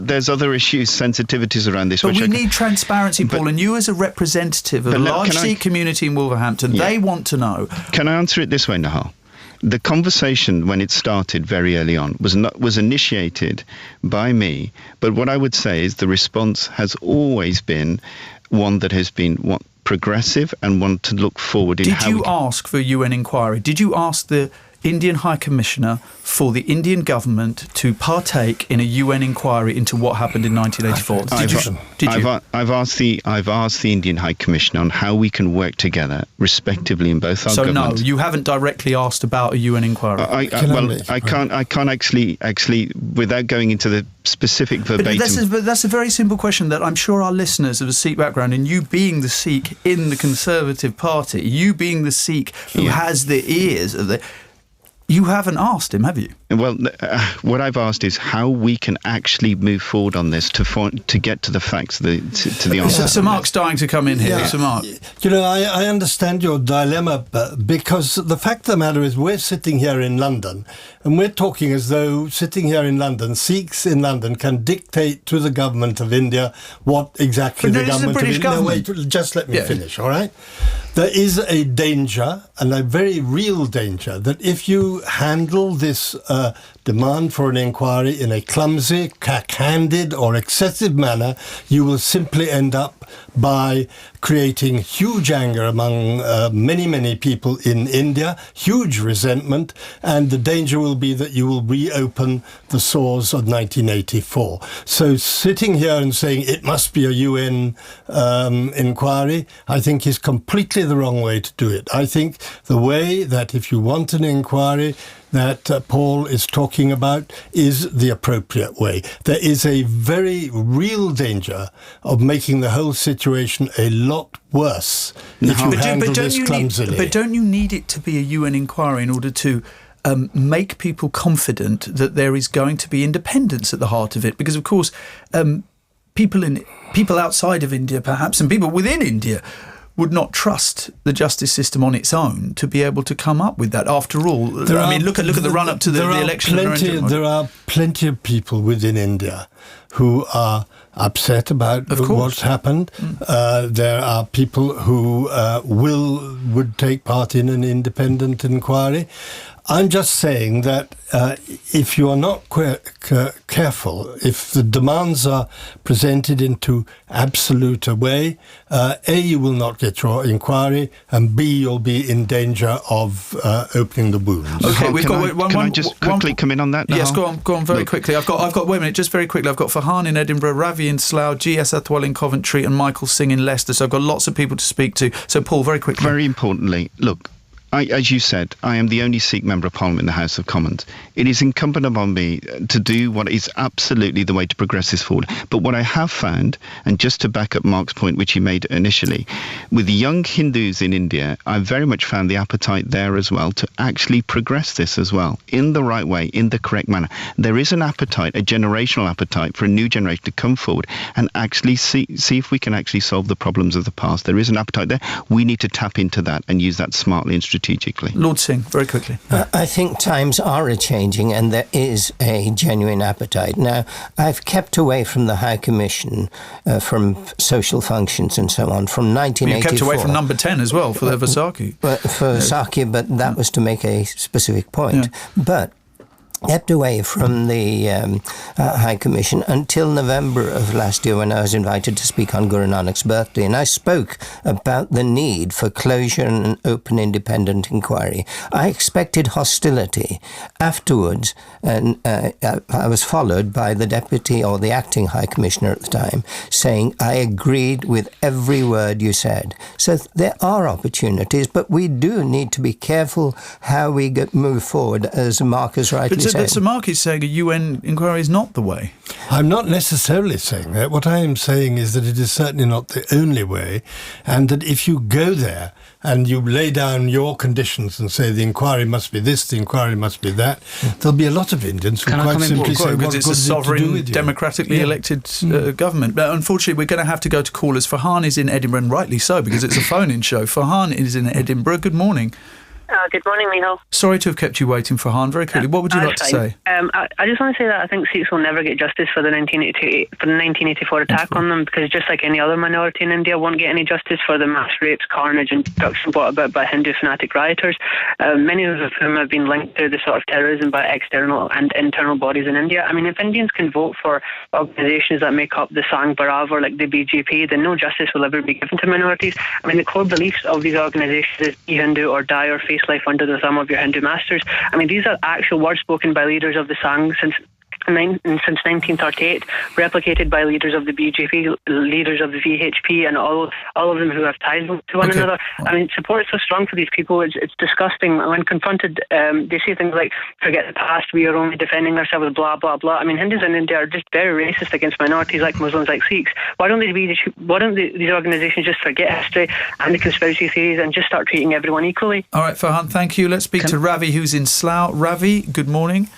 Speaker 8: There's other issues, sensitivities around this.
Speaker 2: But we need transparency, Paul, and you as a representative of a large Sikh community in Wolverhampton, they want to know.
Speaker 8: Can I answer it this way, Nihal? The conversation, when it started very early on, was initiated by me. But what I would say is the response has always been one that has been progressive and one to look forward in.
Speaker 2: Did you ask for a UN inquiry? Did you ask the Indian High Commissioner for the Indian government to partake in a UN inquiry into what happened in 1984?
Speaker 8: I've asked the Indian High Commissioner on how we can work together, respectively, in both our governments.
Speaker 2: So no, you haven't directly asked about a UN inquiry.
Speaker 8: I can't actually, without going into the specific verbatim.
Speaker 2: But that's a very simple question that I'm sure our listeners of a Sikh background, and you being the Sikh in the Conservative Party, you being the Sikh who has the ears of the... You haven't asked him, have you?
Speaker 8: Well, what I've asked is how we can actually move forward on this to get to the facts, to the answer.
Speaker 2: So Mark's dying to come in here. So Mark,
Speaker 7: I understand your dilemma, because the fact of the matter is we're sitting here in London and we're talking as though sitting here in London, Sikhs in London can dictate to the government of India what exactly the government of India... No, wait, just let me finish, all right? There is a danger, and a very real danger, that if you handle this demand for an inquiry in a clumsy, cack-handed or excessive manner, you will simply end up by creating huge anger among many people in India, huge resentment, and the danger will be that you will reopen the sores of 1984. So sitting here and saying it must be a UN inquiry, I think is completely the wrong way to do it. I think the way that if you want an inquiry that Paul is talking about is the appropriate way. There is a very real danger of making the whole situation a lot worse if you handle this clumsily.
Speaker 2: But don't you need it to be a UN inquiry in order to make people confident that there is going to be independence at the heart of it? Because, of course, people outside of India, perhaps, and people within India would not trust the justice system on its own to be able to come up with that. After all, look at the run-up to the election.
Speaker 7: There are plenty of people within India who are upset about what's happened. There are people who would take part in an independent inquiry. I'm just saying that if you are not careful, if the demands are presented into absolute a way, you will not get your inquiry, and B, you'll be in danger of opening the wounds.
Speaker 2: Okay,
Speaker 8: can I just quickly come in on that now?
Speaker 2: Yes, go on very quickly. I've got wait a minute, just very quickly. I've got Farhan in Edinburgh, Ravi in Slough, G.S. Atwal in Coventry, and Michael Singh in Leicester. So I've got lots of people to speak to. So Paul, very quickly.
Speaker 8: Very importantly, look, as you said, I am the only Sikh member of Parliament in the House of Commons. It is incumbent upon me to do what is absolutely the way to progress this forward. But what I have found, and just to back up Mark's point, which he made initially, with young Hindus in India, I very much found the appetite there as well to actually progress this as well, in the right way, in the correct manner. There is an appetite, a generational appetite for a new generation to come forward and actually see if we can actually solve the problems of the past. There is an appetite there. We need to tap into that and use that smartly and strategically.
Speaker 2: Lord Singh, very quickly.
Speaker 6: I think times are changing and there is a genuine appetite. Now, I've kept away from the High Commission, from social functions and so on, from 1984.
Speaker 2: You kept away from number 10 as well, for the Vaisakhi.
Speaker 6: For Vaisakhi, but that was to make a specific point. Yeah. But kept away from the High Commission until November of last year, when I was invited to speak on Guru Nanak's birthday, and I spoke about the need for closure and an open, independent inquiry. I expected hostility afterwards, and I was followed by the deputy or the acting High Commissioner at the time saying, I agreed with every word you said. So there are opportunities, but we do need to be careful how we move forward, as Mark has rightly said.
Speaker 2: But so Mark is saying a UN inquiry is not the way.
Speaker 7: I'm not necessarily saying that. What I am saying is that it is certainly not the only way, and that if you go there and you lay down your conditions and say the inquiry must be this, the inquiry must be that, there'll be a lot of Indians who quite simply say,
Speaker 2: because it's a sovereign, democratically elected government. But unfortunately, we're going to have to go to callers. Farhan is in Edinburgh, and rightly so, because it's a phone-in show. Farhan is in Edinburgh. Good morning.
Speaker 13: Good morning, Nihal.
Speaker 2: Sorry to have kept you waiting, Farhan. Very quickly, what would you like to say?
Speaker 13: I just want to say that I think Sikhs will never get justice for the 1984 attack on them, because just like any other minority in India, won't get any justice for the mass rapes, carnage and destruction brought about by Hindu fanatic rioters, many of whom have been linked to the sort of terrorism by external and internal bodies in India. I mean, if Indians can vote for organisations that make up the Sangh Barabar, like the BJP, then no justice will ever be given to minorities. I mean, the core beliefs of these organisations is be Hindu or die or face life under the thumb of your Hindu masters. I mean, these are actual words spoken by leaders of the Sangh since 1938, replicated by leaders of the BJP, leaders of the VHP, and all of them who have ties to one another. I mean, support is so strong for these people. It's disgusting. When confronted, they say things like, forget the past, we are only defending ourselves, blah, blah, blah. I mean, Hindus in India are just very racist against minorities like Muslims, like Sikhs. Why don't these organisations just forget history and the conspiracy theories and just start treating everyone equally?
Speaker 2: All right, Farhan, thank you. Let's speak to Ravi, who's in Slough. Ravi, good morning.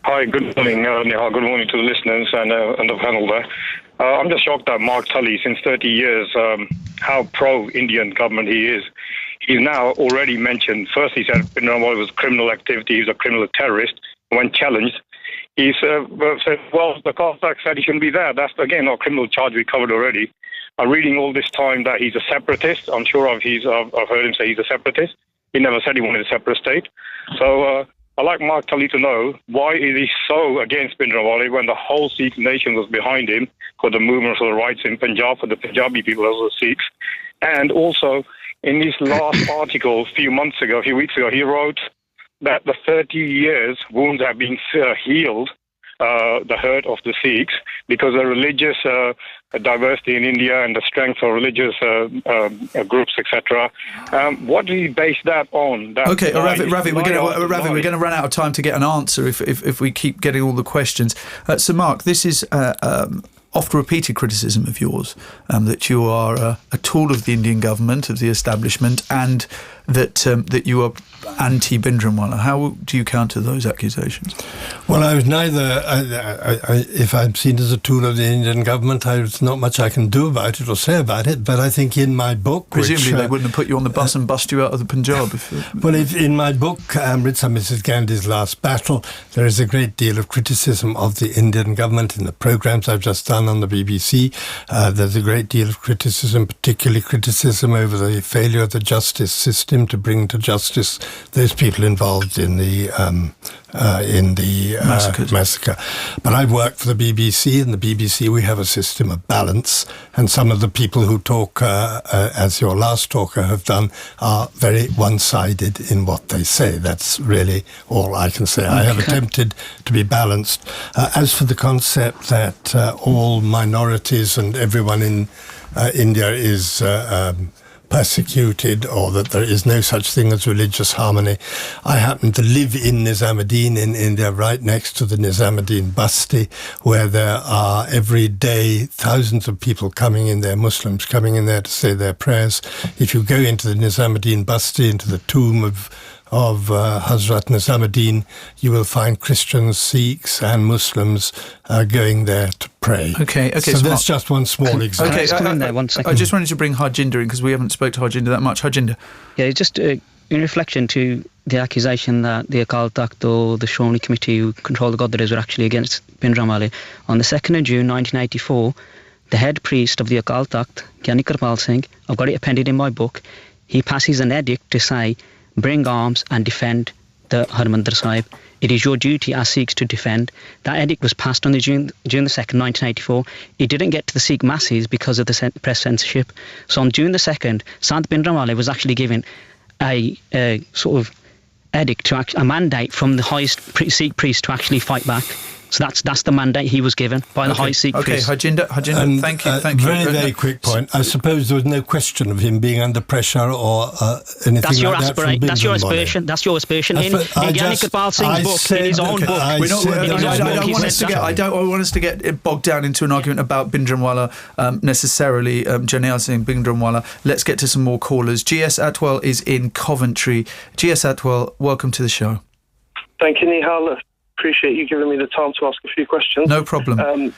Speaker 14: Hi, good morning, Nihal. Good morning to the listeners and the panel there. I'm just shocked that Mark Tully, since 30 years, how pro-Indian government he is. He's now already mentioned, first he said it was criminal activity, he's a criminal terrorist. When challenged, he said, well, the Carfax said he shouldn't be there. That's, again, not a criminal charge we covered already. I'm reading all this time that he's a separatist. I'm sure I've heard him say he's a separatist. He never said he wanted a separate state. So I'd like Mark Tully to know, why is he so against Bhindranwale when the whole Sikh nation was behind him for the movement for the rights in Punjab, for the Punjabi people, as well as Sikhs? And also, in his last article a few weeks ago, he wrote that the 30 years wounds have been healed, the hurt of the Sikhs, because the religious diversity in India and the strength of religious groups, etc. What do you base that on?
Speaker 2: Ravi, we're going to run out of time to get an answer if we keep getting all the questions. So, Mark, this is oft-repeated criticism of yours, that you are a tool of the Indian government, of the establishment, and that you are anti-Bhindranwale. How do you counter those accusations?
Speaker 7: Well, I was neither. If I'm seen as a tool of the Indian government, there's not much I can do about it or say about it. But I think in my book,
Speaker 2: presumably they wouldn't have put you on the bus and bust you out of the Punjab.
Speaker 7: In my book, Amritsar Mrs. Gandhi's Last Battle, there is a great deal of criticism of the Indian government in the programmes I've just done on the BBC. There's a great deal of criticism, particularly criticism over the failure of the justice system to bring to justice those people involved in the massacre. But I've worked for the BBC, and the BBC, we have a system of balance, and some of the people who talk, as your last talker have done, are very one-sided in what they say. That's really all I can say. I have attempted to be balanced. As for the concept that all minorities and everyone in India is persecuted, or that there is no such thing as religious harmony. I happen to live in Nizamuddin in India, right next to the Nizamuddin Basti, where there are every day thousands of people coming in there, Muslims coming in there to say their prayers. If you go into the Nizamuddin Basti, into the tomb of Hazrat Nizamuddin, you will find Christians, Sikhs and Muslims going there to pray.
Speaker 2: Okay.
Speaker 7: So that's just one small example.
Speaker 2: I just wanted to bring Harjinder in because we haven't spoke to Harjinder that much. Harjinder.
Speaker 9: Yeah, just in reflection to the accusation that the Akaal Takht or the Shromani Committee who control the Goddaras were actually against Bhindranwale. On the 2nd of June 1984, the head priest of the Akaal Takht, Gyani Kirpal Singh, I've got it appended in my book, he passes an edict to say, bring arms and defend the Harjinder Sahib. It is your duty as Sikhs to defend. That edict was passed on June the 2nd, 1984. It didn't get to the Sikh masses because of the press censorship. So on June the 2nd, Sant Bhindranwale was actually given a sort of edict, a mandate from the highest Sikh priest to actually fight back. So that's the mandate he was given by the high Sikh priest.
Speaker 2: Harjinder, thank you.
Speaker 7: Very quick point. I suppose there was no question of him being under pressure or anything
Speaker 9: That's your
Speaker 7: like that.
Speaker 9: That's your aspersion. That's your aspersion. In Gyani Kirpal Singh's book, in his own book.
Speaker 2: I don't want us to get bogged down into an argument about Bhindranwale necessarily, Janelle Singh Bhindranwale. Let's get to some more callers. GS Atwell is in Coventry. GS Atwell, welcome to the show.
Speaker 15: Thank you, Nihal. Appreciate you giving me the time to ask a few questions.
Speaker 2: No problem.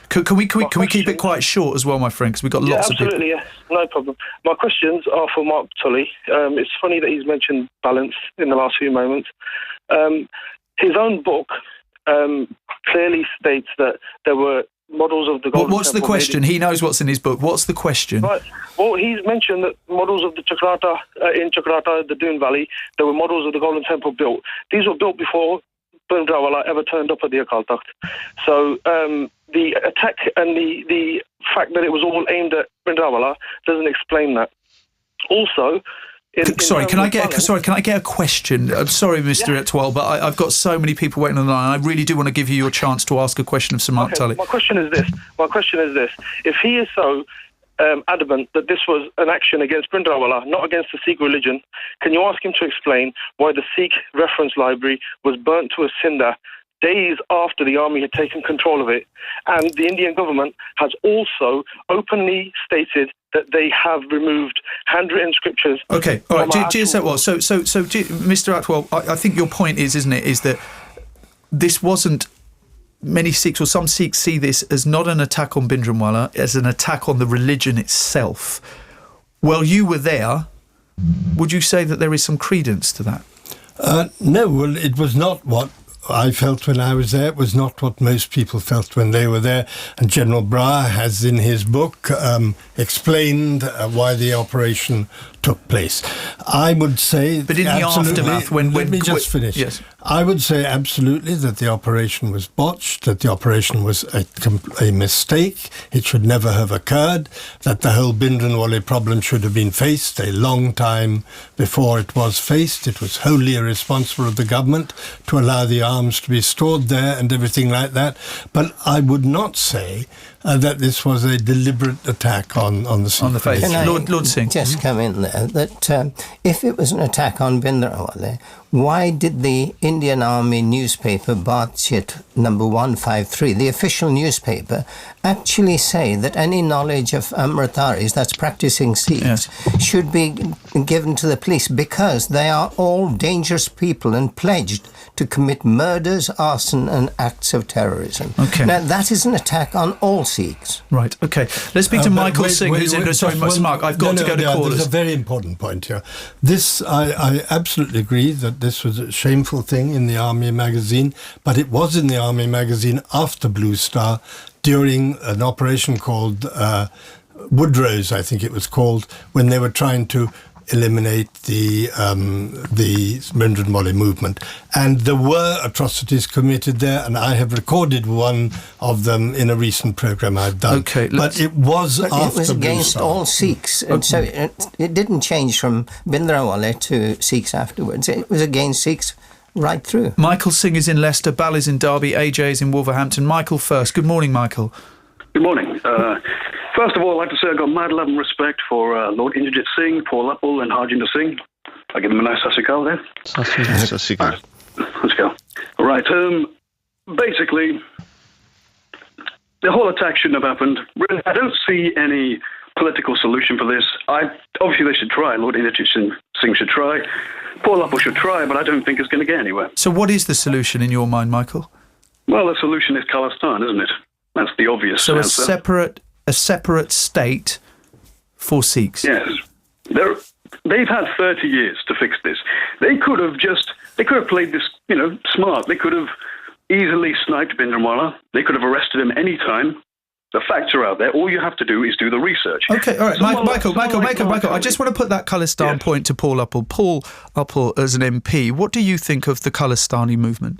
Speaker 2: Can we keep it quite short as well, my friend? Because we've got lots of people.
Speaker 15: Absolutely, yes. No problem. My questions are for Mark Tully. It's funny that he's mentioned balance in the last few moments. His own book clearly states that there were models of the Golden
Speaker 2: What's the question? He knows what's in his book. What's the question?
Speaker 15: Right. Well, he's mentioned that models of the Chakrata, in Chakrata, the Doon Valley, there were models of the Golden Temple built. These were built before Bhindranwale ever turned up at the Akaal Takht. So the attack and the fact that it was all aimed at Bhindranwale doesn't explain that. Also,
Speaker 2: can I get a question? I'm sorry, Mr. Atwell, but I've got so many people waiting on the line. I really do want to give you your chance to ask a question of Sir Mark Tully.
Speaker 15: My question is this. If he is so adamant that this was an action against Bhindranwale, not against the Sikh religion, can you ask him to explain why the Sikh reference library was burnt to a cinder days after the army had taken control of it? And the Indian government has also openly stated that they have removed handwritten scriptures.
Speaker 2: Okay, all right, G.S. Atwell. So, Mr. Atwell, I think your point is that this wasn't. Many Sikhs, or some Sikhs, see this as not an attack on Bhindranwale, as an attack on the religion itself. Well, you were there. Would you say that there is some credence to that?
Speaker 7: No, well, it was not what I felt when I was there. It was not what most people felt when they were there. And General Bra has in his book explained why the operation took place. I would say...
Speaker 2: But in the aftermath,
Speaker 7: let me just finish.
Speaker 2: Yes.
Speaker 7: I would say absolutely that the operation was botched, that the operation was a mistake, it should never have occurred, that the whole Bhindranwale problem should have been faced a long time before it was faced. It was wholly irresponsible of the government to allow the arms to be stored there and everything like that. But I would not say that this was a deliberate attack on the Sikh.
Speaker 2: On the faith. Lord Singh.
Speaker 6: Just come in there, that if it was an attack on Bhindranwale, why did the Indian Army newspaper Bharat number 153, the official newspaper, actually say that any knowledge of Amritaris, that's practicing Sikhs, should be given to the police because they are all dangerous people and pledged to commit murders, arson and acts of terrorism.
Speaker 2: Okay.
Speaker 6: Now, that is an attack on all Sikhs.
Speaker 2: Right, okay. Let's speak to Michael Singh, who's in... Sorry, Mark, I've got to go to callers.
Speaker 7: There's a very important point here. This, I absolutely agree that this was a shameful thing in the Army magazine, but it was in the Army magazine after Blue Star during an operation called Woodrose, I think it was called, when they were trying to eliminate the Bhindranwale movement. And there were atrocities committed there, and I have recorded one of them in a recent programme I've done.
Speaker 2: Okay,
Speaker 7: but it was after
Speaker 6: it was against all Sikhs, and so it didn't change from Bhindranwale to Sikhs afterwards. It was against Sikhs right through.
Speaker 2: Michael Singh is in Leicester, Bal is in Derby, AJ is in Wolverhampton. Michael first. Good morning, Michael.
Speaker 16: Good morning. First of all, I'd like to say I've got mad love and respect for Lord Indarjit Singh, Paul Uppal and Harjinder Singh. I give them a nice Akaal there.
Speaker 8: Akaal.
Speaker 16: Let's go. All right. Basically, the whole attack shouldn't have happened. I don't see any political solution for this. Obviously, they should try. Lord Indarjit Singh should try. Paul Uppal should try, but I don't think it's going to get anywhere.
Speaker 2: So what is the solution in your mind, Michael?
Speaker 16: Well, the solution is Khalistan, isn't it? That's the obvious answer.
Speaker 2: So a separate state for Sikhs.
Speaker 16: Yes. They've had 30 years to fix this. They could have played this, smart. They could have easily sniped Bhindranwale. They could have arrested him any time. The facts are out there. All you have to do is do the research.
Speaker 2: Okay, all right. Michael, I just want to put that Khalistan point to Paul Uppal. Paul Uppal, as an MP, what do you think of the Khalistani movement?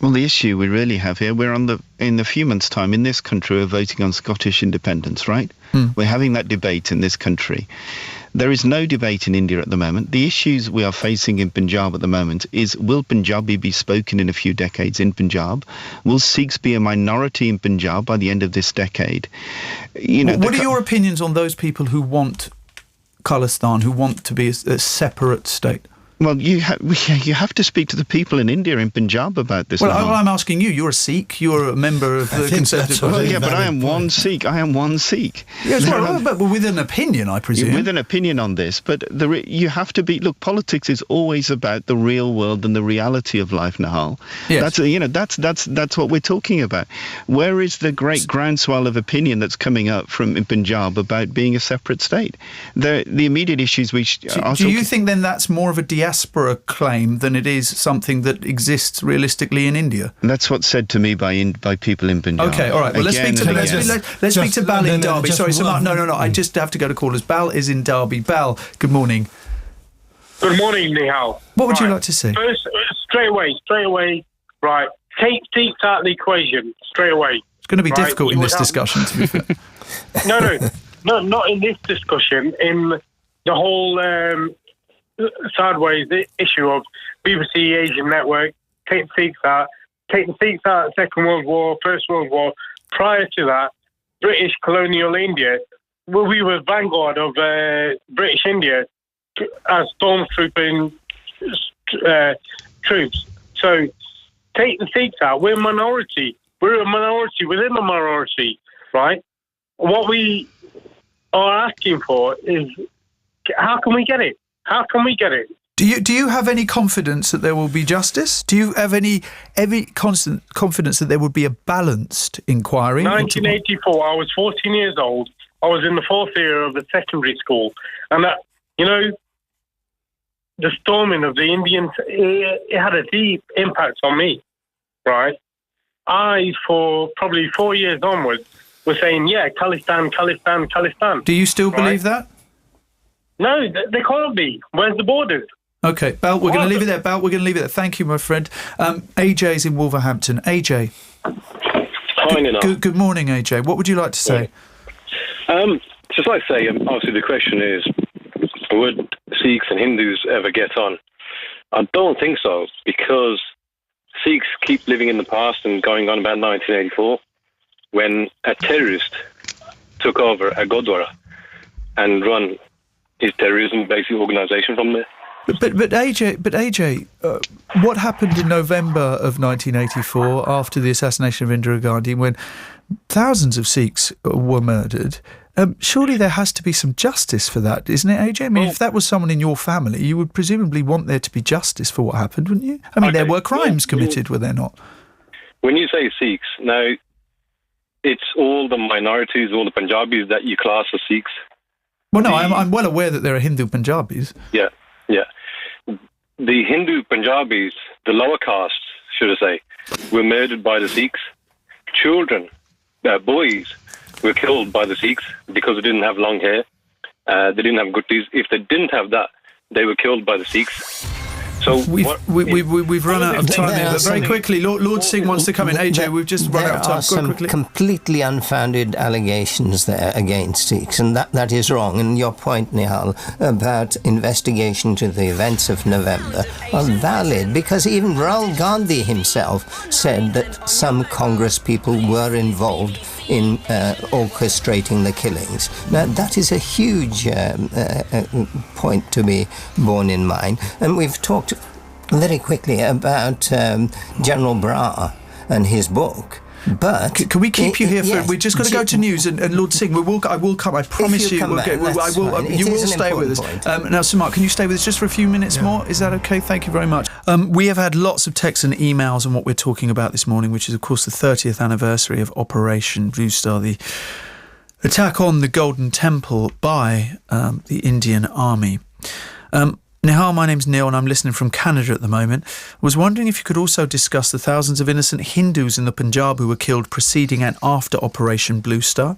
Speaker 8: Well, the issue we really have here, in a few months' time in this country, we're voting on Scottish independence, right? We're having that debate in this country. There is no debate in India at the moment. The issues we are facing in Punjab at the moment is, will Punjabi be spoken in a few decades in Punjab? Will Sikhs be a minority in Punjab by the end of this decade?
Speaker 2: What are your opinions on those people who want Khalistan, who want to be a separate state?
Speaker 8: Well, you have to speak to the people in India, in Punjab, about this.
Speaker 2: Well, I'm asking you. You're a Sikh. You're a member of the Conservative Party.
Speaker 8: Yeah, but I am one Sikh.
Speaker 2: Yes, but with an opinion, I presume.
Speaker 8: With an opinion on this, but you have to be. Look, politics is always about the real world and the reality of life, Nihal.
Speaker 2: Yes.
Speaker 8: That's what we're talking about. Where is the great groundswell of opinion that's coming up in Punjab about being a separate state? The immediate issues
Speaker 2: do you think then that's more of a diaspora claim than it is something that exists realistically in India?
Speaker 8: That's what's said to me by people in Punjab.
Speaker 2: Okay, all right. Well, let's speak to Bal in Derby. Sorry, no. I just have to go to callers. Bal is in Derby. Bal, good morning.
Speaker 17: Good morning, Nihal.
Speaker 2: What would you like to say?
Speaker 17: First, straight away. Right, take Sikhs out of the equation straight away.
Speaker 2: It's going to be difficult in this discussion, to be fair.
Speaker 17: No, not in this discussion. In the whole sideways issue of BBC Asian Network, take the Sikhs out of Second World War, First World War. Prior to that, British colonial India, we were vanguard of British India as stormtrooping troops. So take the Sikhs out. We're a minority. We're a minority within the minority, right? What we are asking for is, how can we get it? How can we get it?
Speaker 2: Do you have any confidence that there will be justice? Do you have any constant confidence that there would be a balanced inquiry?
Speaker 17: 1984, I was 14 years old. I was in the fourth year of a secondary school. And, the storming of the Indians, it had a deep impact on me, right? I, for probably 4 years onwards, was saying, yeah, Khalistan.
Speaker 2: Do you still believe that?
Speaker 17: No, they can't be. Where's the borders?
Speaker 2: Okay, Bal, we're going to leave it there. Thank you, my friend. AJ's in Wolverhampton. AJ. Good morning, AJ. What would you like to say?
Speaker 18: Just like to say, obviously the question is, would Sikhs and Hindus ever get on? I don't think so, because Sikhs keep living in the past and going on about 1984, when a terrorist took over a Gurdwara and run his terrorism basic organisation from there.
Speaker 2: But AJ, what happened in November of 1984 after the assassination of Indira Gandhi, when thousands of Sikhs were murdered? Surely there has to be some justice for that, isn't it, AJ? I mean, if that was someone in your family, you would presumably want there to be justice for what happened, wouldn't you? I mean, there were crimes committed, were there not?
Speaker 18: When you say Sikhs, now, it's all the minorities, all the Punjabis that you class as Sikhs.
Speaker 2: Well, no, I'm well aware that there are Hindu Punjabis.
Speaker 18: Yeah. The Hindu Punjabis, the lower castes, should I say, were murdered by the Sikhs. Children, boys, were killed by the Sikhs because they didn't have long hair. They didn't have guttis. If they didn't have that, they were killed by the Sikhs. So
Speaker 2: we've run out of time here, but very quickly, Lord Singh wants to come in. AJ, we've just run out of time.
Speaker 6: There are some completely unfounded allegations there against Sikhs, and that is wrong. And your point, Nihal, about investigation to the events of November are valid, because even Rahul Gandhi himself said that some Congress people were involved in orchestrating the killings. Now, that is a huge point to be borne in mind. And we've talked very quickly about General Brar and his book. But
Speaker 2: can we keep you here for? We just got to go to news, and Lord Singh, I will come. I promise you. You will stay with us. Now, Samart, can you stay with us just for a few minutes more? Is that okay? Thank you very much. We have had lots of texts and emails on what we're talking about this morning, which is, of course, the 30th anniversary of Operation Blue Star, the attack on the Golden Temple by the Indian Army. Nihal, my name's Neil and I'm listening from Canada at the moment. I was wondering if you could also discuss the thousands of innocent Hindus in the Punjab who were killed preceding and after Operation Blue Star.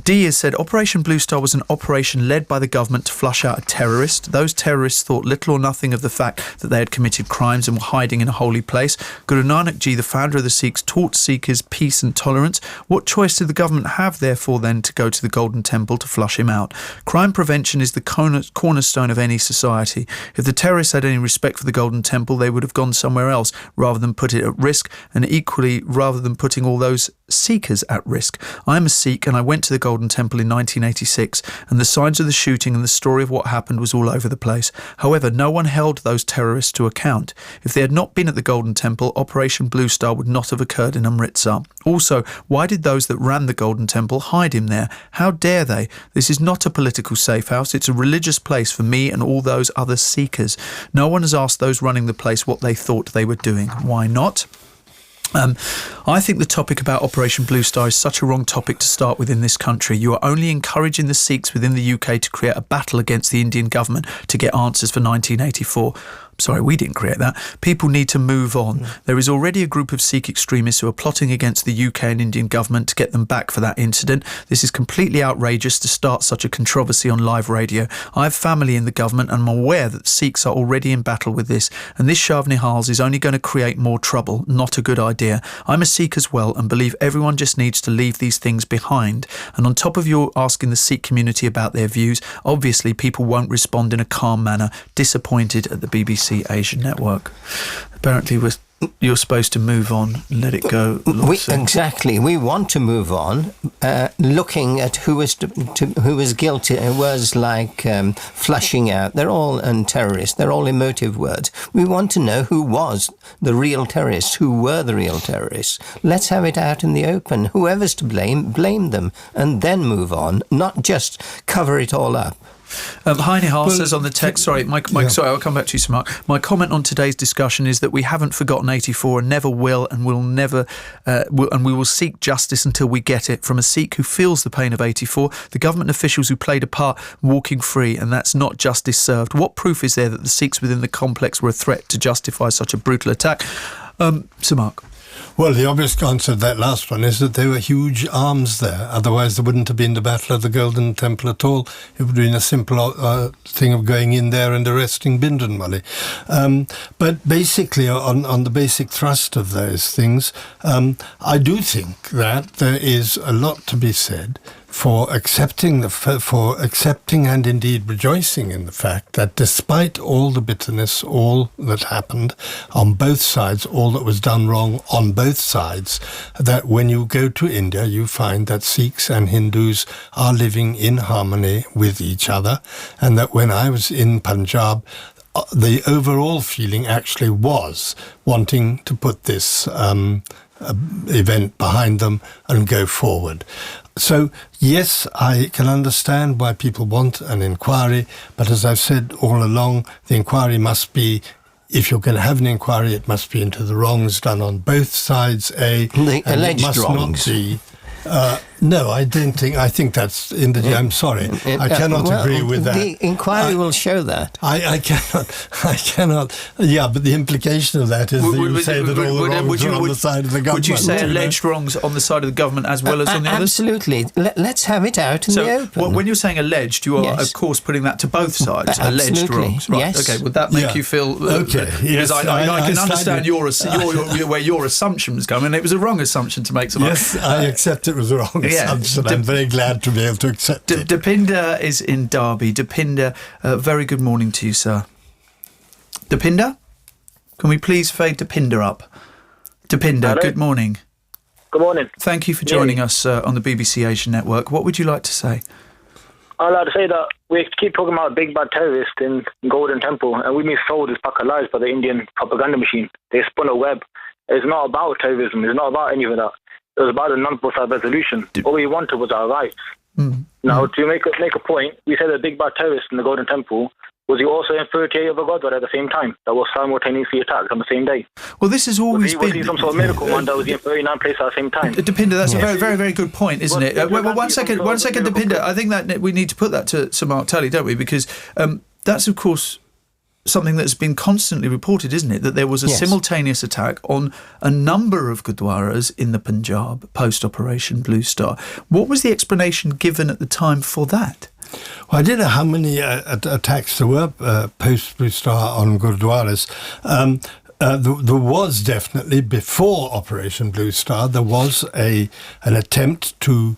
Speaker 2: D has said Operation Blue Star was an operation led by the government to flush out a terrorist. Those terrorists thought little or nothing of the fact that they had committed crimes and were hiding in a holy place. Guru Nanak Ji, the founder of the Sikhs, taught Sikhs peace and tolerance. What choice did the government have, therefore, then, to go to the Golden Temple to flush him out? Crime prevention is the cornerstone of any society. If the terrorists had any respect for the Golden Temple, they would have gone somewhere else rather than put it at risk, and equally rather than putting all those Sikhs at risk. I'm a Sikh and I went to the Golden Temple in 1986, and the signs of the shooting and the story of what happened was all over the place. However, no one held those terrorists to account. If they had not been at the Golden Temple, Operation Blue Star would not have occurred in Amritsar. Also, why did those that ran the Golden Temple hide him there? How dare they? This is not a political safe house. It's a religious place for me and all those other Seekers. No one has asked those running the place what they thought they were doing. Why not? I think the topic about Operation Blue Star is such a wrong topic to start with in this country. You are only encouraging the Sikhs within the UK to create a battle against the Indian government to get answers for 1984. Sorry, we didn't create that. People need to move on. There is already a group of Sikh extremists who are plotting against the UK and Indian government to get them back for that incident. This is completely outrageous to start such a controversy on live radio. I have family in the government and I'm aware that Sikhs are already in battle with this, and this show of Nihal's is only going to create more trouble. Not a good idea. I'm a Sikh as well and believe everyone just needs to leave these things behind. And on top of you asking the Sikh community about their views, obviously people won't respond in a calm manner. Disappointed at the BBC Asian Network. Apparently you're supposed to move on and let it go.
Speaker 6: Exactly. We want to move on, looking at who was guilty. It was like flushing out. They're all terrorists. They're all emotive words. We want to know who was the real terrorists, who were the real terrorists. Let's have it out in the open. Whoever's to blame them, and then move on, not just cover it all up.
Speaker 2: Hi Nihal says on the text, sorry, sorry, I'll come back to you, Mark. My comment on today's discussion is that we haven't forgotten 84 and never will, and will never, and we will seek justice until we get it from a Sikh who feels the pain of 84, the government officials who played a part walking free, and that's not justice served. What proof is there that the Sikhs within the complex were a threat to justify such a brutal attack? Mark.
Speaker 7: Well, the obvious answer to that last one is that there were huge arms there. Otherwise, there wouldn't have been the Battle of the Golden Temple at all. It would have been a simple thing of going in there and arresting Bindranwale. But basically, on the basic thrust of those things, I do think that there is a lot to be said for accepting and indeed rejoicing in the fact that despite all the bitterness, all that happened on both sides, all that was done wrong on both sides, that when you go to India, you find that Sikhs and Hindus are living in harmony with each other, and that when I was in Punjab, the overall feeling actually was wanting to put this event behind them and go forward. So, yes, I can understand why people want an inquiry, but as I've said all along, the inquiry must be, if you're going to have an inquiry, it must be into the wrongs done on both sides,
Speaker 6: the alleged
Speaker 7: it must
Speaker 6: wrongs.
Speaker 7: Not be, no, I don't think. I think that's Indarjit. I'm sorry, I cannot agree with that.
Speaker 6: The inquiry will show that.
Speaker 7: I cannot. Yeah, but the implication of that is that you say that all the wrongs are on the side of the government.
Speaker 2: Would you say alleged wrongs on the side of the government as well as on the others?
Speaker 6: Absolutely. Let's have it out in the open.
Speaker 2: When you're saying alleged, you are of course putting that to both sides. Alleged wrongs, right?
Speaker 6: Yes.
Speaker 2: Okay. Would that make you feel?
Speaker 7: Okay. Yes.
Speaker 2: Because I can understand where your assumption was going, and it was a wrong assumption to make.
Speaker 7: Yes, I accept it was a wrong assumption. I'm very glad to be able to accept it.
Speaker 2: Deepinder is in Derby. Deepinder, very good morning to you, sir. Deepinder? Can we please fade Deepinder up? Deepinder,
Speaker 19: Hello?
Speaker 2: good morning.
Speaker 19: Good morning.
Speaker 2: Thank you for joining us on the BBC Asian Network. What would you like to say?
Speaker 19: I'd like to say that we keep talking about big bad terrorists in Golden Temple, and we've been sold this pack of lies by the Indian propaganda machine. They spun a web. It's not about terrorism. It's not about any of that. It was about a non-both-side resolution. What we wanted was our rights. Now, to make a point, we said a big bad terrorist in the Golden Temple. Was he also in 38 other gods at the same time that was simultaneously attacked on the same day?
Speaker 2: Well, this has always been...
Speaker 19: Was he some sort of miracle man that was in 39 places at the same time?
Speaker 2: Deepinder, that's a very, very, very good point, isn't it? One second, Deepinder. I think that we need to put that to Mark Tully, don't we? Because that's, of course... something that's been constantly reported, isn't it? That there was a simultaneous attack on a number of gurdwaras in the Punjab post-Operation Blue Star. What was the explanation given at the time for that?
Speaker 7: Well, I don't know how many attacks there were post-Blue Star on gurdwaras. There was definitely, before Operation Blue Star, there was an attempt to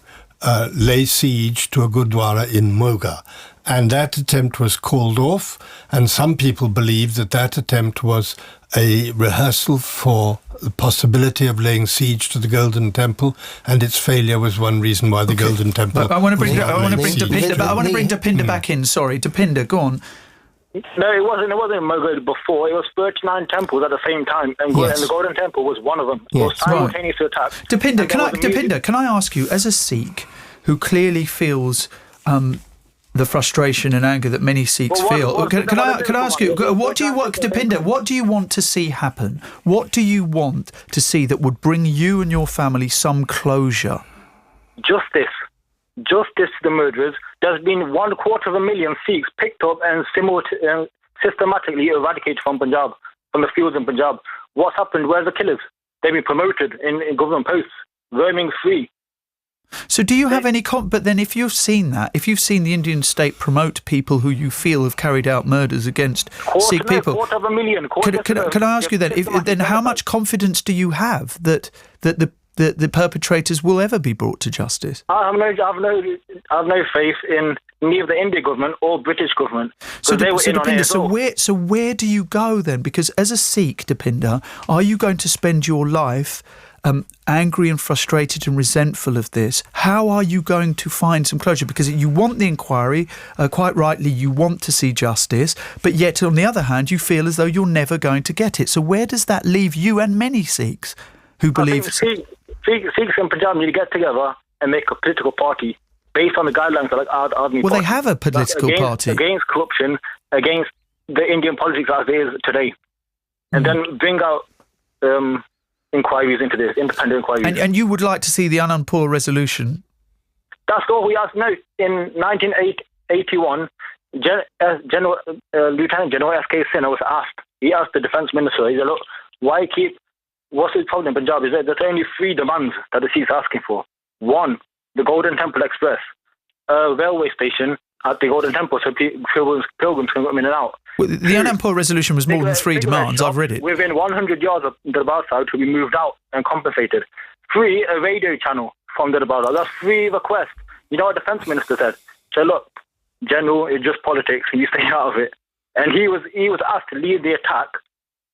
Speaker 7: lay siege to a gurdwara in Moga. And that attempt was called off, and some people believe that attempt was a rehearsal for the possibility of laying siege to the Golden Temple, and its failure was one reason why the Golden Temple...
Speaker 2: I want to bring Dipinder back in. Sorry, Dipinder, go on.
Speaker 19: No, it wasn't Moga before. It was 39 temples at the same time, and the Golden Temple was one of them. It was simultaneous attack.
Speaker 2: Dipinder, can I ask you, as a Sikh who clearly feels the frustration and anger that many Sikhs feel, can I ask you, what do you want, Dipinder? What do you want to see happen? What do you want to see that would bring you and your family some closure?
Speaker 19: Justice to the murderers. There's been 250,000 Sikhs picked up and systematically eradicated from Punjab, from the fields in Punjab. What's happened? Where's the killers? They've been promoted in government posts, roaming free.
Speaker 2: So do you have any... But then if you've seen that, if you've seen the Indian state promote people who you feel have carried out murders against Sikh people...
Speaker 19: 250,000.
Speaker 2: Can I ask you then how much confidence do you have that the perpetrators will ever be brought to justice?
Speaker 19: I have no faith in neither the Indian government or British government.
Speaker 2: So where do you go then? Because as a Sikh, Dipinder, are you going to spend your life angry and frustrated and resentful of this? How are you going to find some closure? Because you want the inquiry, quite rightly you want to see justice, but yet on the other hand you feel as though you're never going to get it. So where does that leave you and many Sikhs who believe...
Speaker 19: Sikhs in Punjab need to get together and make a political party based on the guidelines like Army.
Speaker 2: Well, they have a political party.
Speaker 19: Against corruption, against the Indian politics as it is today. And then bring out... inquiries into this, independent inquiries.
Speaker 2: And you would like to see the Anandpur resolution?
Speaker 19: That's all we asked. No, in 1981, Lieutenant General S.K. Sinha was asked. He asked the Defence Minister, he said, look, what's the problem in Punjab? Is that there's only 3 demands that the Sikhs are asking for. 1, the Golden Temple Express, a railway station at the Golden Temple so pilgrims can come in and out.
Speaker 2: Well, the Anandpur resolution was more than 3 demands. I've read it.
Speaker 19: Within 100 yards of the Darbar Sahib to be moved out and compensated. 3, a radio channel from the Darbar Sahib. That's 3 requests. You know what the Defence Minister said? So look, General, it's just politics and you stay out of it. And he was asked to lead the attack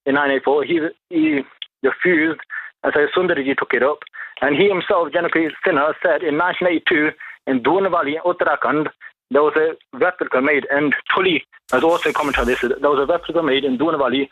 Speaker 19: in 1984. He refused, and so Sundarji took it up. And he himself, General Sinha, said in 1982 in Doonavali, Uttarakhand, there was a replica made, and Tully has also commented on this. There was a replica made in Doonavali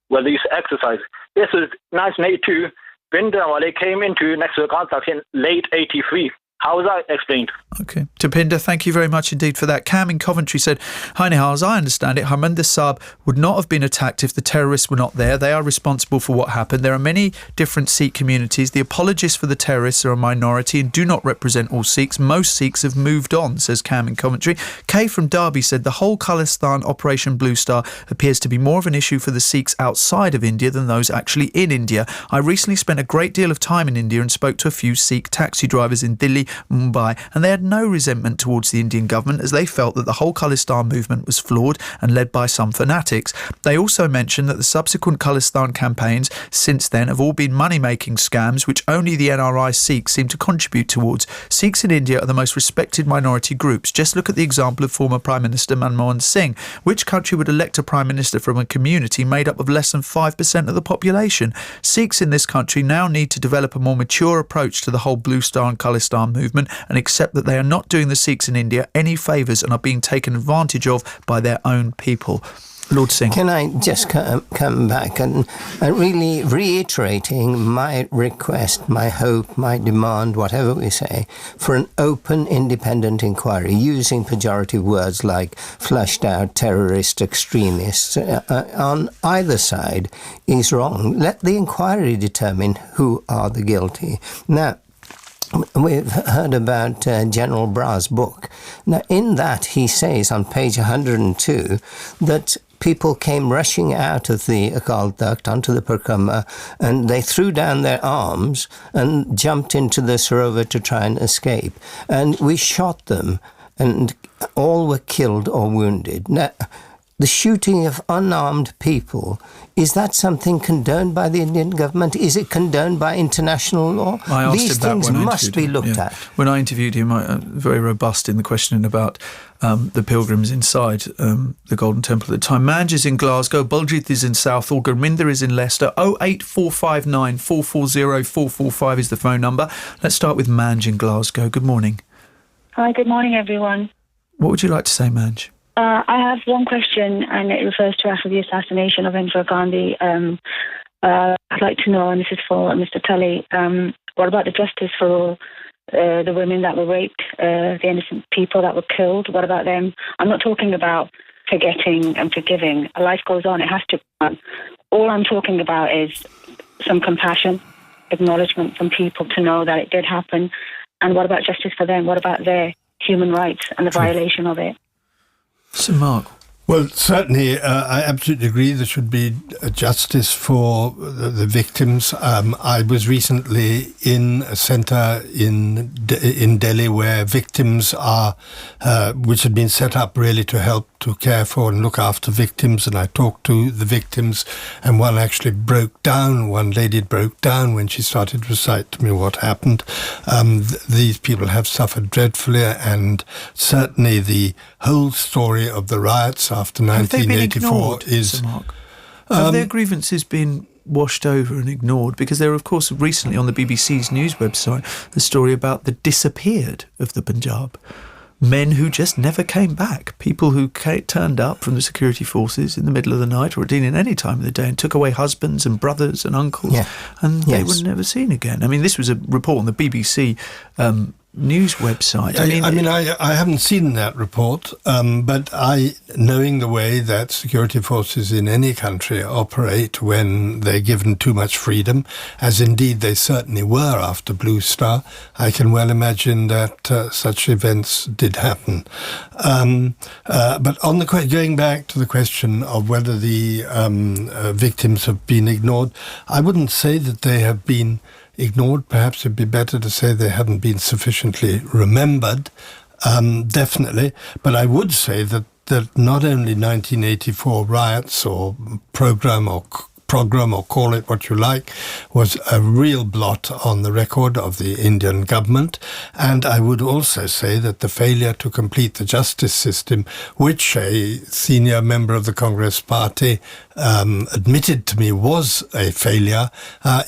Speaker 19: where they used to exercise. This was 1982. Bindrawale came into next to the Kansas in late 83. How is that explained?
Speaker 2: OK. Dipinder, thank you very much indeed for that. Cam in Coventry said, hi Nihal, as I understand it, Harjinder Sahib would not have been attacked if the terrorists were not there. They are responsible for what happened. There are many different Sikh communities. The apologists for the terrorists are a minority and do not represent all Sikhs. Most Sikhs have moved on, says Cam in Coventry. Kay from Derby said, the whole Khalistan Operation Blue Star appears to be more of an issue for the Sikhs outside of India than those actually in India. I recently spent a great deal of time in India and spoke to a few Sikh taxi drivers in Delhi, Mumbai, and they had no resentment towards the Indian government as they felt that the whole Khalistan movement was flawed and led by some fanatics. They also mentioned that the subsequent Khalistan campaigns since then have all been money-making scams which only the NRI Sikhs seem to contribute towards. Sikhs in India are the most respected minority groups. Just look at the example of former Prime Minister Manmohan Singh. Which country would elect a Prime Minister from a community made up of less than 5% of the population? Sikhs in this country now need to develop a more mature approach to the whole Blue Star and Khalistan movement and accept that they are not doing the Sikhs in India any favours and are being taken advantage of by their own people. Lord Singh.
Speaker 6: Can I just come back and really reiterating my request, my hope, my demand, whatever we say, for an open, independent inquiry using pejorative words like flushed out terrorist extremists on either side is wrong. Let the inquiry determine who are the guilty. Now, we've heard about General Bra's book. Now, in that, he says on page 102 that people came rushing out of the Akaal duct onto the Parikrama, and they threw down their arms and jumped into the Sarovar to try and escape. And we shot them, and all were killed or wounded. Now, the shooting of unarmed people, is that something condoned by the Indian government? Is it condoned by international law? These things must be looked at.
Speaker 2: When I interviewed him, very robust in the questioning about the pilgrims inside the Golden Temple at the time. Manj is in Glasgow, Baljit is in Southall, Gurminder is in Leicester. 08459 440 445 is the phone number. Let's start with Manj in Glasgow. Good morning.
Speaker 20: Hi, good morning, everyone.
Speaker 2: What would you like to say, Manj?
Speaker 20: I have one question, and it refers to after the assassination of Indira Gandhi. I'd like to know, and this is for Mr. Tully, what about the justice for all the women that were raped, the innocent people that were killed? What about them? I'm not talking about forgetting and forgiving. Life goes on. It has to go on. All I'm talking about is some compassion, acknowledgement from people to know that it did happen. And what about justice for them? What about their human rights and the violation of it?
Speaker 2: So, Mark.
Speaker 7: Well, certainly, I absolutely agree there should be justice for the victims. I was recently in a centre in Delhi where victims are, which had been set up really to help to care for and look after victims, and I talked to the victims, and one actually broke down. One lady broke down when she started to recite to me what happened. These people have suffered dreadfully, and certainly the whole story of the riots after 1984 is...
Speaker 2: Have their grievances been washed over and ignored? Because there, of course, recently on the BBC's news website, the story about the disappeared of the Punjab. Men who just never came back. People who turned up from the security forces in the middle of the night or at any time of the day and took away husbands and brothers and uncles, and they were never seen again. I mean, this was a report on the BBC news website.
Speaker 7: I haven't seen that report, but knowing the way that security forces in any country operate when they're given too much freedom, as indeed they certainly were after Blue Star, I can well imagine that such events did happen. But on going back to the question of whether the victims have been ignored, I wouldn't say that they have been ignored. Perhaps it'd be better to say they haven't been sufficiently remembered, definitely. But I would say that not only 1984 riots or program or call it what you like, was a real blot on the record of the Indian government. And I would also say that the failure to complete the justice system, which a senior member of the Congress party admitted to me was a failure,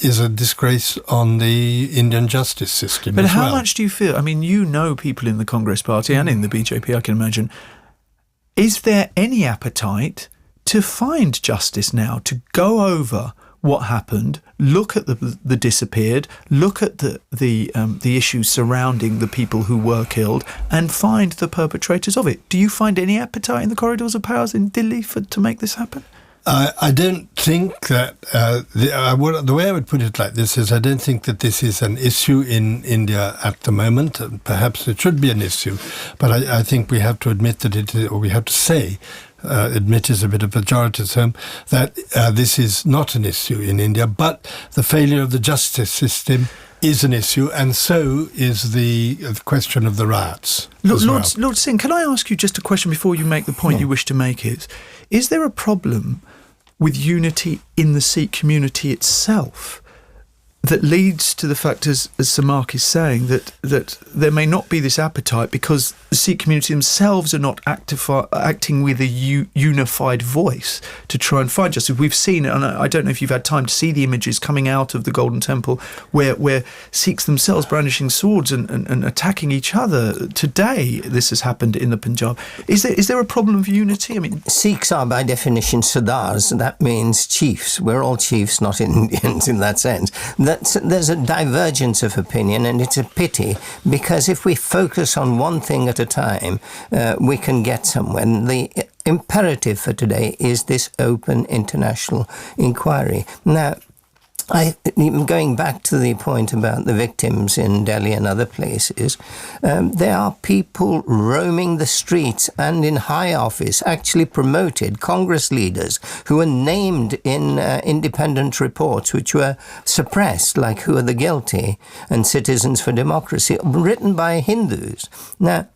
Speaker 7: is a disgrace on the Indian justice system.
Speaker 2: But how much do you feel? I mean, you know people in the Congress party and in the BJP, I can imagine. Is there any appetite to find justice now, to go over what happened, look at the disappeared, look at the issues surrounding the people who were killed, and find the perpetrators of it? Do you find any appetite in the corridors of powers in Delhi to make this happen?
Speaker 7: I don't think that the way I would put it like this is I don't think that this is an issue in India at the moment. Perhaps it should be an issue, but I think we have to admit that we have to say, admit is a bit of a pejorative term, that this is not an issue in India, but the failure of the justice system is an issue, and so is the question of the riots.
Speaker 2: Lord Singh, can I ask you just a question before you make the point you wish to make? Is there a problem with unity in the Sikh community itself that leads to the fact, as Sir Mark is saying, that there may not be this appetite because the Sikh community themselves are not acting with a unified voice to try and find justice? We've seen, and I don't know if you've had time to see the images coming out of the Golden Temple where Sikhs themselves brandishing swords and attacking each other. Today, this has happened in the Punjab. Is there a problem of unity? I mean,
Speaker 6: Sikhs are by definition Sardars. That means chiefs. We're all chiefs, not Indians in that sense. There's a divergence of opinion, and it's a pity, because if we focus on one thing at a time, we can get somewhere. And the imperative for today is this open international inquiry. Now, Going back to the point about the victims in Delhi and other places, there are people roaming the streets and in high office, actually promoted Congress leaders who were named in independent reports which were suppressed, like Who Are the Guilty and Citizens for Democracy, written by Hindus. Now,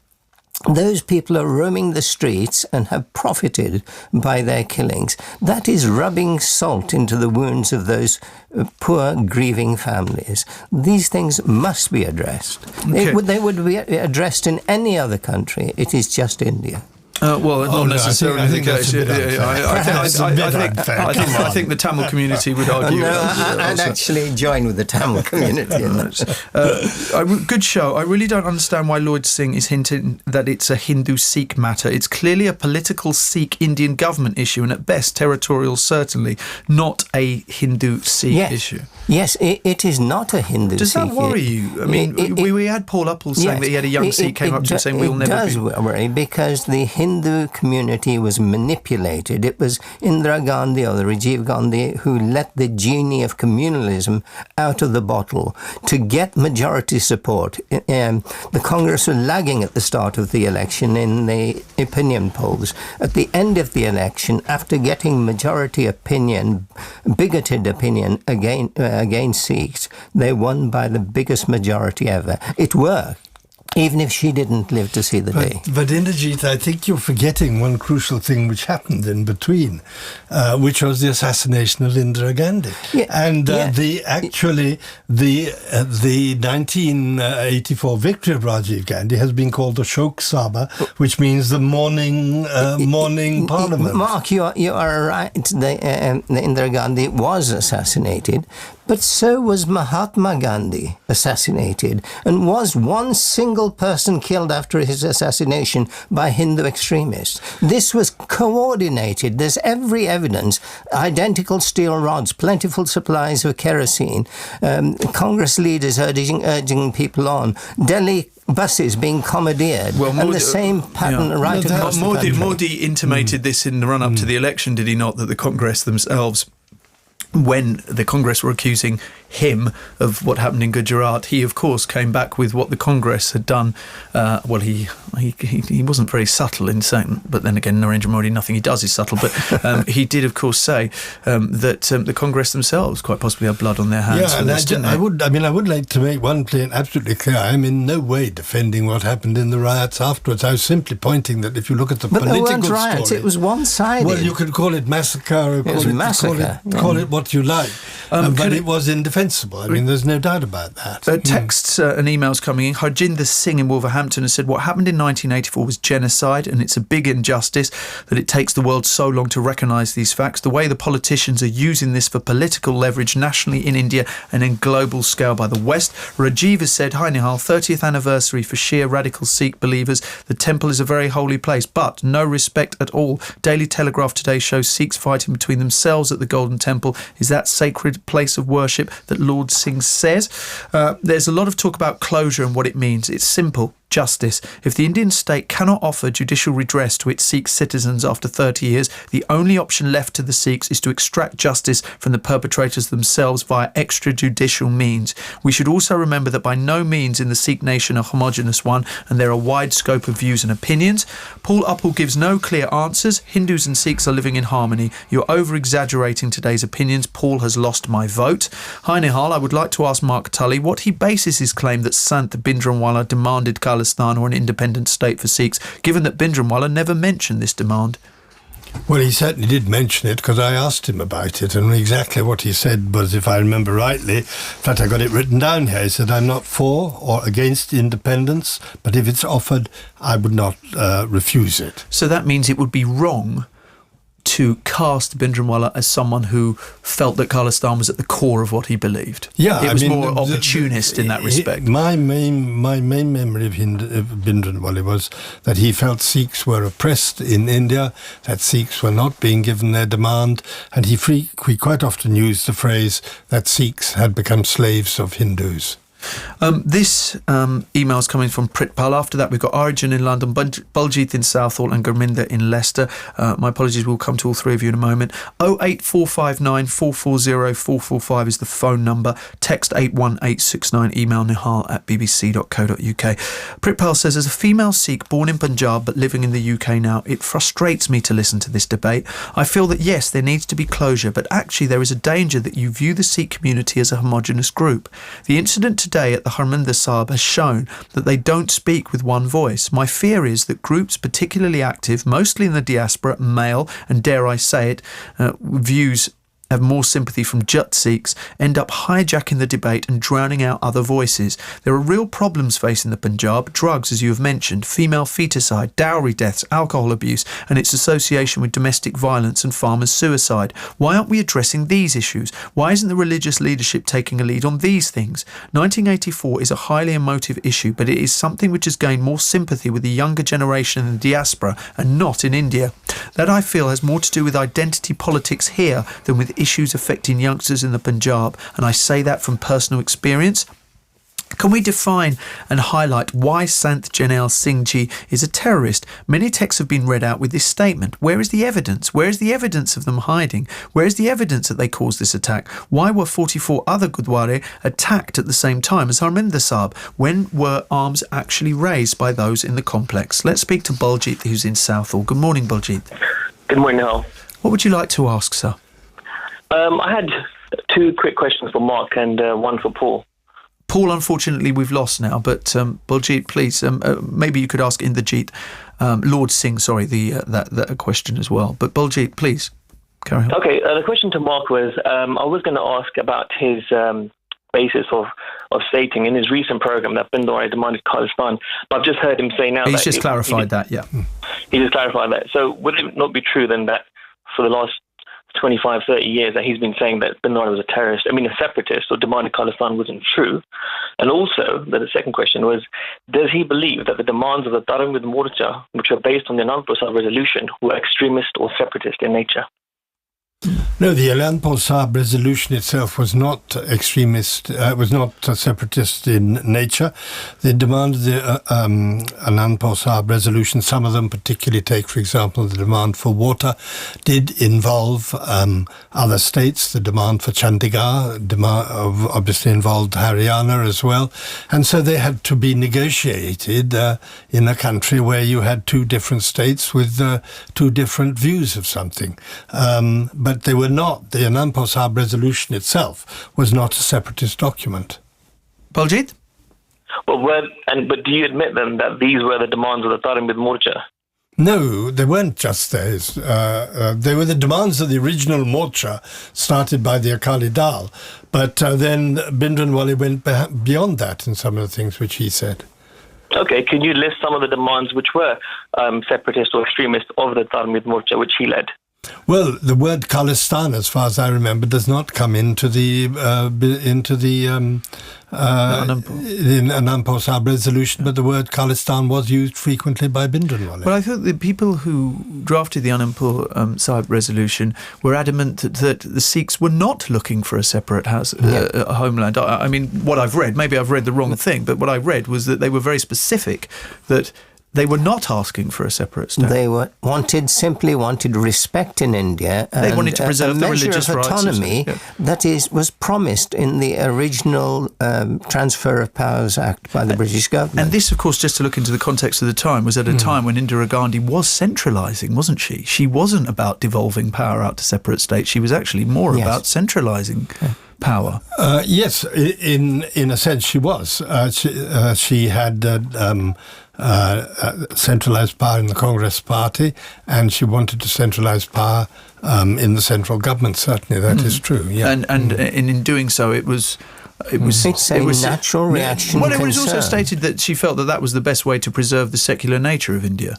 Speaker 6: those people are roaming the streets and have profited by their killings. That is rubbing salt into the wounds of those poor, grieving families. These things must be addressed.
Speaker 2: Okay.
Speaker 6: They would be addressed in any other country. It is just India.
Speaker 2: Not necessarily.
Speaker 7: I think that's a bit unfair.
Speaker 2: I think the Tamil community would argue.
Speaker 6: I'd actually join with the Tamil community in that.
Speaker 2: Good show. I really don't understand why Lord Singh is hinting that it's a Hindu-Sikh matter. It's clearly a political Sikh-Indian government issue, and at best territorial, certainly, not a Hindu-Sikh issue.
Speaker 6: Yes, it is not a Hindu-Sikh.
Speaker 2: Does that worry you? I mean, we had Paul Uppal saying that he had a young Sikh came up to him saying we'll never be...
Speaker 6: It does worry because the Hindu community was manipulated. It was Indira Gandhi or the Rajiv Gandhi who let the genie of communalism out of the bottle to get majority support. The Congress were lagging at the start of the election in the opinion polls. At the end of the election, after getting majority opinion, bigoted opinion against Sikhs, they won by the biggest majority ever. It worked, even if she didn't live to see the day.
Speaker 7: But Indarjit, I think you're forgetting one crucial thing which happened in between, which was the assassination of Indira Gandhi. The 1984 victory of Rajiv Gandhi has been called the Shok Sabha, which means the mourning parliament.
Speaker 6: Mark, you are right. The Indira Gandhi was assassinated, but so was Mahatma Gandhi assassinated, and was one single person killed after his assassination by Hindu extremists. This was coordinated. There's every evidence. Identical steel rods, plentiful supplies of kerosene, Congress leaders urging people on, Delhi buses being commandeered, and the same pattern right across the country.
Speaker 2: Modi intimated this in the run-up to the election, did he not, that the Congress themselves, when the Congress were accusing him of what happened in Gujarat, he of course came back with what the Congress had done. He wasn't very subtle in saying, but then again, Narendra Modi, nothing he does is subtle. But he did of course say that the Congress themselves quite possibly had blood on their hands.
Speaker 7: Yeah, and I would like to make one point absolutely clear. I'm in no way defending what happened in the riots afterwards. I was simply pointing that if you look at the political
Speaker 6: there weren't riots,
Speaker 7: story,
Speaker 6: it was one-sided.
Speaker 7: Well, you could call it massacre, or call it what you like, but it was indefensible. I mean, there's no doubt about that.
Speaker 2: Texts and emails coming in. Harjinder Singh in Wolverhampton has said, what happened in 1984 was genocide, and it's a big injustice that it takes the world so long to recognise these facts. The way the politicians are using this for political leverage nationally in India and in global scale by the West. Rajiv has said, hi Nihal, 30th anniversary for Shia radical Sikh believers. The temple is a very holy place, but no respect at all. Daily Telegraph today shows Sikhs fighting between themselves at the Golden Temple. Is that sacred place of worship that Lord Singh says? There's a lot of talk about closure and what it means. It's simple. Justice. If the Indian state cannot offer judicial redress to its Sikh citizens after 30 years, the only option left to the Sikhs is to extract justice from the perpetrators themselves via extrajudicial means. We should also remember that by no means in the Sikh nation a homogenous one, and there are a wide scope of views and opinions. Paul Uppal gives no clear answers. Hindus and Sikhs are living in harmony. You're over-exaggerating today's opinions. Paul has lost my vote. Hi Nihal, I would like to ask Mark Tully what he bases his claim that Sant Bhindranwala demanded Khalistan or an independent state for Sikhs, given that Bhindranwala never mentioned this demand.
Speaker 7: Well, he certainly did mention it because I asked him about it, and exactly what he said was, if I remember rightly, in fact I got it written down here, he said, I'm not for or against independence, but if it's offered, I would not refuse it.
Speaker 2: So that means it would be wrong to cast Bhindranwala as someone who felt that Khalistan was at the core of what he believed.
Speaker 7: Yeah,
Speaker 2: it was more opportunist in that respect.
Speaker 7: My main memory of Bhindranwala was that he felt Sikhs were oppressed in India, that Sikhs were not being given their demand, and he quite often used the phrase that Sikhs had become slaves of Hindus.
Speaker 2: This email is coming from Pritpal. After that, we've got Origin in London, Buljit in Southall and Gurminder in Leicester. My apologies, we'll come to all three of you in a moment. 08459 440 445 is the phone number. Text 81869, email nihal@bbc.co.uk. Pritpal says, as a female Sikh born in Punjab but living in the UK now, it frustrates me to listen to this debate. I feel that yes, there needs to be closure, but actually there is a danger that you view the Sikh community as a homogenous group. The incident today at the Harjinder Sahib has shown that they don't speak with one voice. My fear is that groups particularly active, mostly in the diaspora, male and, dare I say it, views have more sympathy from Jat Sikhs, end up hijacking the debate and drowning out other voices. There are real problems facing the Punjab: drugs, as you have mentioned, female feticide, dowry deaths, alcohol abuse and its association with domestic violence and farmers' suicide. Why aren't we addressing these issues? Why isn't the religious leadership taking a lead on these things? 1984 is a highly emotive issue, but it is something which has gained more sympathy with the younger generation in the diaspora and not in India. That, I feel, has more to do with identity politics here than with issues affecting youngsters in the Punjab, and I say that from personal experience. Can we define and highlight why Sant Janel Singh Ji is a terrorist? Many texts have been read out with this statement. Where is the evidence? Where is the evidence of them hiding? Where is the evidence that they caused this attack? Why were 44 other Gurdwara attacked at the same time as Harjinder Sahib? When were arms actually raised by those in the complex? Let's speak to Buljit, who's in Southall. Good morning, Buljit.
Speaker 21: Good morning, Nihal.
Speaker 2: What would you like to ask, sir?
Speaker 21: I had two quick questions for Mark and one for Paul.
Speaker 2: Paul, unfortunately, we've lost now, but Buljit, please, maybe you could ask Indarjit, Lord Singh, sorry, that question as well. But Buljit, please, carry on.
Speaker 21: Okay, the question to Mark was, I was going to ask about his basis of stating in his recent programme that Bindwari demanded Khalistan, but I've just heard him say now
Speaker 2: He's just clarified that, yeah.
Speaker 21: He just clarified that. So would it not be true then that for the last 25, 30 years that he's been saying that Bin Laden was a terrorist, a separatist, or demanded Khalistan wasn't true? And also, the second question was, does he believe that the demands of the Dharamvid Morcha, which were based on the Anandpur Sahib resolution, were extremist or separatist in nature?
Speaker 7: No, the Anandpur Sahib resolution itself was not extremist, was not separatist in nature. The demand of the Anandpur Sahib resolution, some of them particularly take, for example, the demand for water, did involve other states. The demand for Chandigarh obviously involved Haryana as well. And so they had to be negotiated in a country where you had two different states with two different views of something. But they were not, the Anandpur Sahib resolution itself was not a separatist document.
Speaker 2: Buljit?
Speaker 21: But do you admit then that these were the demands of the Dharamvid Morcha?
Speaker 7: No, they weren't just those. They were the demands of the original Morcha started by the Akali Dal. But then Bhindranwale went beyond that in some of the things which he said.
Speaker 21: Okay, can you list some of the demands which were separatist or extremist of the Dharamvid Morcha which he led?
Speaker 7: Well, the word Khalistan, as far as I remember, does not come into the Anandpur Sahib resolution, but the word Khalistan was used frequently by Bhindranwale.
Speaker 2: Well, I thought the people who drafted the Anandpur Sahib resolution were adamant that the Sikhs were not looking for a separate homeland. I mean, what I've read, maybe I've read the wrong thing, but what I read was that they were very specific that they were not asking for a separate state.
Speaker 6: They simply wanted respect in India.
Speaker 2: They wanted to preserve the religious rights.
Speaker 6: Autonomy that was promised in the original Transfer of Powers Act by the British government.
Speaker 2: And this, of course, just to look into the context of the time, was at a time when Indira Gandhi was centralising, wasn't she? She wasn't about devolving power out to separate states. She was actually more about centralising power.
Speaker 7: Yes, in a sense she was. She had centralised power in the Congress Party, and she wanted to centralise power in the central government. Certainly, that is true. Yeah,
Speaker 2: and in doing so, it was a
Speaker 6: natural reaction.
Speaker 2: Well, it was also stated that she felt that was the best way to preserve the secular nature of India.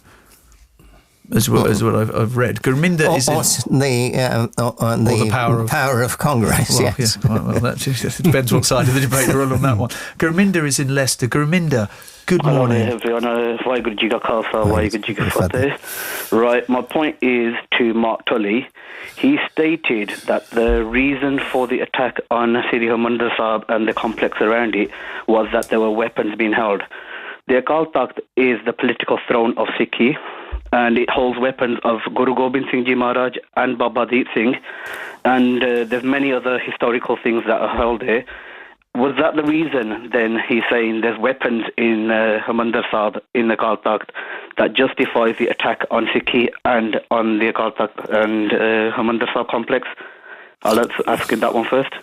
Speaker 2: as what I've read. Gurminder is
Speaker 6: the power of Congress.
Speaker 2: Well,
Speaker 6: yes.
Speaker 2: Yeah, well, that depends what side of the debate you're on that one. Gurminder is in Leicester. Gurminder, good morning.
Speaker 1: Hello everyone. Right, my point is to Mark Tully. He stated that the reason for the attack on Siri Harjinder Sahib and the complex around it was that there were weapons being held. The Akaal Takht is the political throne of Sikhi, and it holds weapons of Guru Gobind Singh Ji Maharaj and Baba Deep Singh, and there's many other historical things that are held there. Was that the reason, then, he's saying there's weapons in Harjinder Sahib, in the Akaal Takht, that justifies the attack on Sikhi and on the Akaal Takht and Harjinder Sahib complex? Let's ask that one first.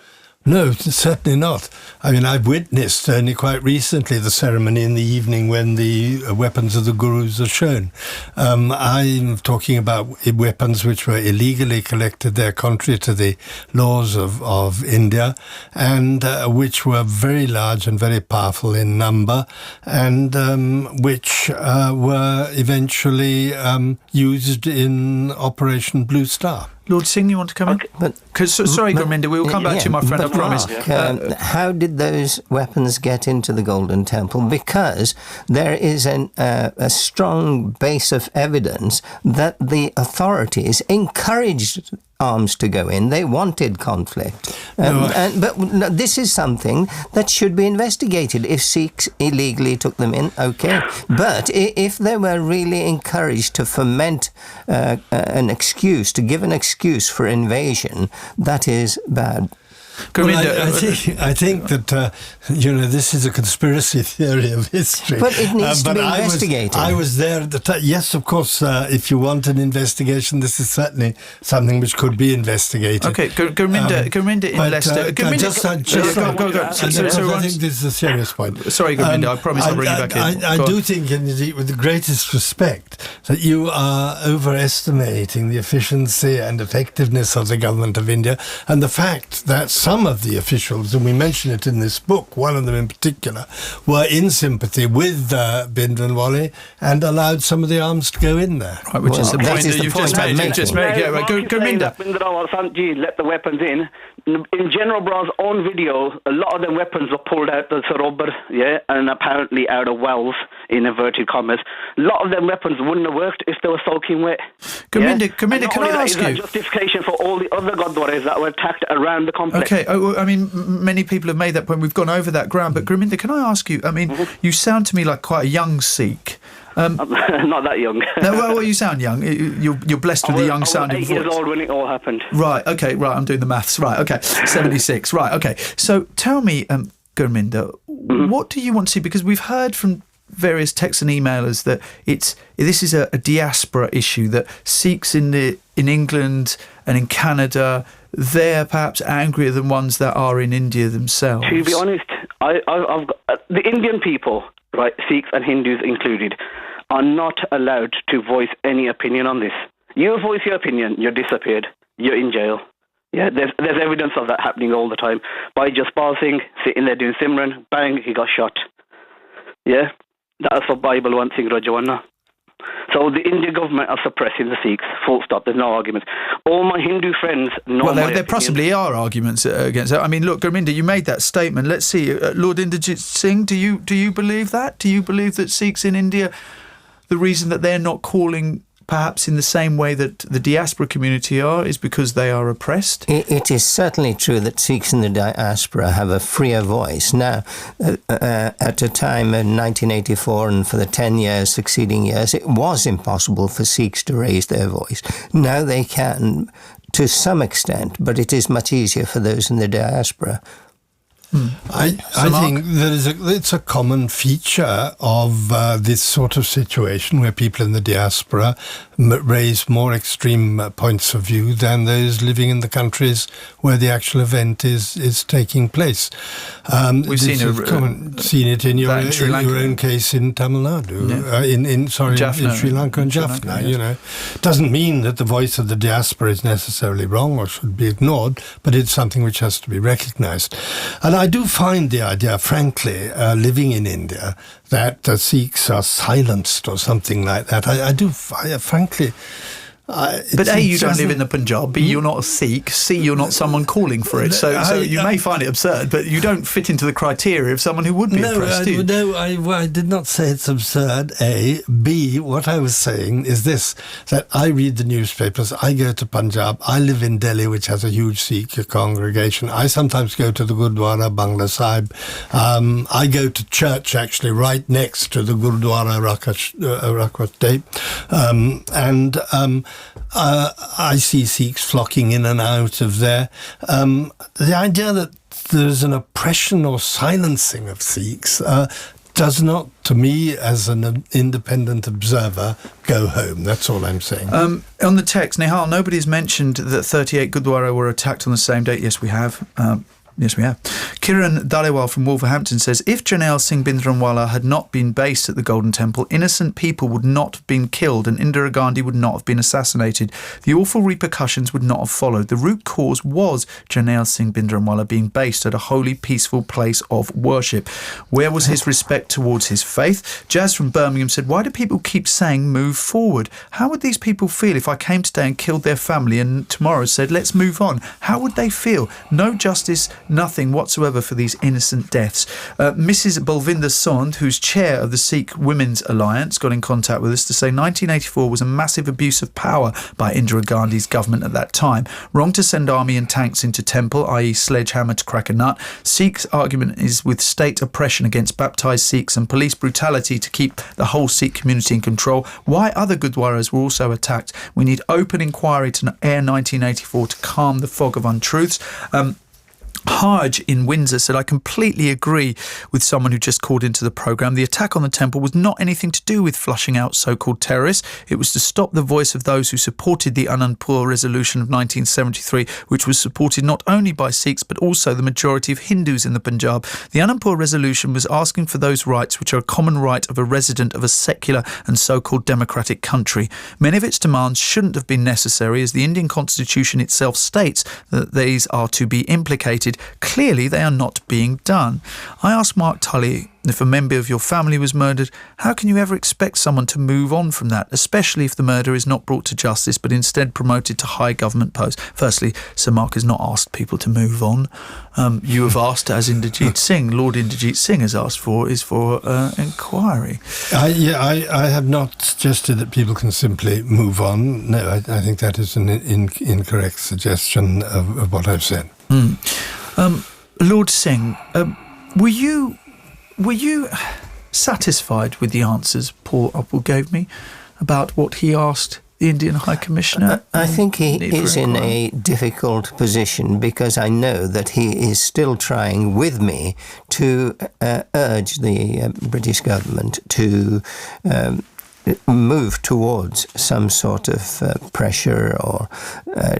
Speaker 7: No, certainly not. I mean, I've witnessed only quite recently the ceremony in the evening when the weapons of the gurus are shown. I'm talking about weapons which were illegally collected there, contrary to the laws of India, and which were very large and very powerful in number, and which were eventually used in Operation Blue Star.
Speaker 2: Lord Singh, you want to come in? Sorry, Gurminder, we will come back to you, my friend, I promise.
Speaker 6: How did those weapons get into the Golden Temple? Because there is a strong base of evidence that the authorities encouraged arms to go in. They wanted conflict. But this is something that should be investigated. If Sikhs illegally took them in, okay. But if they were really encouraged to foment an excuse, to give an excuse for invasion, that is bad.
Speaker 7: I think that this is a conspiracy theory of history.
Speaker 6: But it needs to be investigated.
Speaker 7: I was there at the time. Yes, of course. If you want an investigation, this is certainly something which could be investigated.
Speaker 2: Okay, Gurminder in Leicester.
Speaker 7: Go. I think this is a serious point.
Speaker 2: Sorry, Gurminder. I promise I'll bring you back in.
Speaker 7: I do think, indeed, with the greatest respect, that you are overestimating the efficiency and effectiveness of the government of India, and the fact that some of the officials, and we mention it in this book, one of them in particular, were in sympathy with Bhindranwale and allowed some of the arms to go in there.
Speaker 2: Right, which is the point that you've just made. Yeah, right. Gurminder.
Speaker 1: Bhindranwale Santji let the weapons in. In General Bra's own video, a lot of the weapons were pulled out the Sarobar, and apparently out of wells, in inverted commas. A lot of them weapons wouldn't have worked if they were soaking wet.
Speaker 2: Gurminder, can I ask you?
Speaker 1: Is that justification for all the other Gurdwaras that were attacked around the complex?
Speaker 2: Okay, I mean, many people have made that point. We've gone over that ground. But Gurminder, can I ask you, I mean, you sound to me like quite a young Sikh.
Speaker 1: Not that young.
Speaker 2: No, well, you sound young. You're blessed with a young sounding voice.
Speaker 1: I was 8 years old when it all happened.
Speaker 2: Right, okay, right, I'm doing the maths. Right, okay, 76. Right, okay. So tell me, Gurminder, what do you want to see? Because we've heard from various texts and emailers that this is a diaspora issue, that Sikhs in England and in Canada, they're perhaps angrier than ones that are in India themselves.
Speaker 1: To be honest, I've got, the Indian people, right, Sikhs and Hindus included, are not allowed to voice any opinion on this. You voice your opinion, you're disappeared, you're in jail. Yeah, there's evidence of that happening all the time. By Jaspal Singh sitting there doing Simran, bang, he got shot. Yeah, that's what Bible wants in Rajawana. So the Indian government are suppressing the Sikhs, full stop, there's no argument. All my Hindu friends know
Speaker 2: Well, there possibly are arguments against that. I mean, look, Gurminder, you made that statement. Let's see, Lord Indarjit Singh, do you believe that? Do you believe that Sikhs in India, the reason that they're not calling perhaps in the same way that the diaspora community are, is because they are oppressed?
Speaker 6: It is certainly true that Sikhs in the diaspora have a freer voice. Now, at a time in 1984 and for the 10 succeeding years, it was impossible for Sikhs to raise their voice. Now they can, to some extent, but it is much easier for those in the diaspora.
Speaker 7: I think it's a common feature of this sort of situation where people in the diaspora raise more extreme points of view than those living in the countries where the actual event is taking place.
Speaker 2: We've seen
Speaker 7: it in your own case in Tamil Nadu, in Sri Lanka and Jaffna. You know, it doesn't mean that the voice of the diaspora is necessarily wrong or should be ignored, but it's something which has to be recognised. And I do find the idea, frankly, living in India, that the Sikhs are silenced or something like that. Frankly...
Speaker 2: But A, you don't live in the Punjab. B, you're not a Sikh. C, you're not someone calling for it. So you may find it absurd, but you don't fit into the criteria of someone who would be oppressed, do you?
Speaker 7: No, I did not say it's absurd, A. B, what I was saying is this, that I read the newspapers, I go to Punjab, I live in Delhi, which has a huge Sikh congregation. I sometimes go to the Gurdwara, Bangla Sahib. I go to church, actually, right next to the Gurdwara Rakwat Day. I see Sikhs flocking in and out of there. The idea that there's an oppression or silencing of Sikhs does not, to me, as an independent observer, go home. That's all I'm saying.
Speaker 2: On the text, Nihal, nobody's mentioned that 38 Gurdwara were attacked on the same date. Yes, we have. Yes, we have. Kiran Dalewal from Wolverhampton says, if Janelle Singh Bhindranwala had not been based at the Golden Temple, innocent people would not have been killed and Indira Gandhi would not have been assassinated. The awful repercussions would not have followed. The root cause was Janelle Singh Bhindranwala being based at a holy, peaceful place of worship. Where was his respect towards his faith? Jazz from Birmingham said, why do people keep saying move forward? How would these people feel if I came today and killed their family and tomorrow said, let's move on? How would they feel? No justice, nothing whatsoever for these innocent deaths. Mrs. Balvinder Sond, who's chair of the Sikh Women's Alliance, got in contact with us to say 1984 was a massive abuse of power by Indira Gandhi's government at that time. Wrong to send army and tanks into temple, i.e. sledgehammer to crack a nut. Sikhs' argument is with state oppression against baptised Sikhs and police brutality to keep the whole Sikh community in control. Why other Gurdwaras were also attacked? We need open inquiry to air 1984 to calm the fog of untruths. Harj in Windsor said, I completely agree with someone who just called into the programme. The attack on the temple was not anything to do with flushing out so-called terrorists. It was to stop the voice of those who supported the Anandpur Resolution of 1973, which was supported not only by Sikhs but also the majority of Hindus in the Punjab. The Anandpur Resolution was asking for those rights which are a common right of a resident of a secular and so-called democratic country. Many of its demands shouldn't have been necessary, as the Indian Constitution itself states that these are to be implicated. Clearly, they are not being done. I asked Mark Tully, if a member of your family was murdered, how can you ever expect someone to move on from that, especially if the murder is not brought to justice but instead promoted to high government posts? Firstly, Sir Mark has not asked people to move on. You have asked, as Indarjit Singh, Lord Indarjit Singh has asked for, is for inquiry.
Speaker 7: I have not suggested that people can simply move on. No, I think that is an incorrect suggestion of what I've said.
Speaker 2: Lord Singh, were you satisfied with the answers Paul Uppal gave me about what he asked the Indian High Commissioner?
Speaker 6: I think he is in a difficult position because I know that he is still trying with me to urge the British government to move towards some sort of pressure or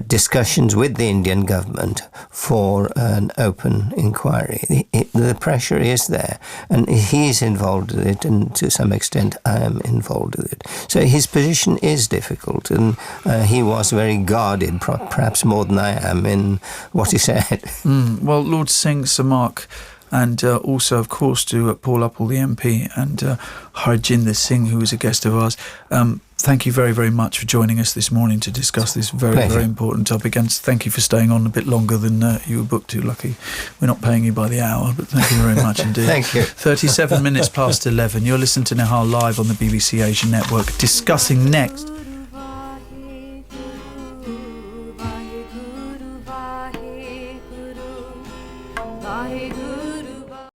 Speaker 6: discussions with the Indian government for an open inquiry. The pressure is there, and he's involved with it, and to some extent I am involved with it. So his position is difficult, and he was very guarded, perhaps more than I am, in what he said.
Speaker 2: Well, Lord Singh, Sir Mark, and also, of course, to Paul Uppal, the MP, and Harjinder Singh, who is a guest of ours. Thank you very, very much for joining us this morning to discuss this very, very important topic. And thank you for staying on a bit longer than you were booked to. Lucky we're not paying you by the hour, but thank you very much indeed.
Speaker 6: Thank you.
Speaker 2: 37 minutes past 11. You're listening to Nihal live on the BBC Asian Network. Discussing next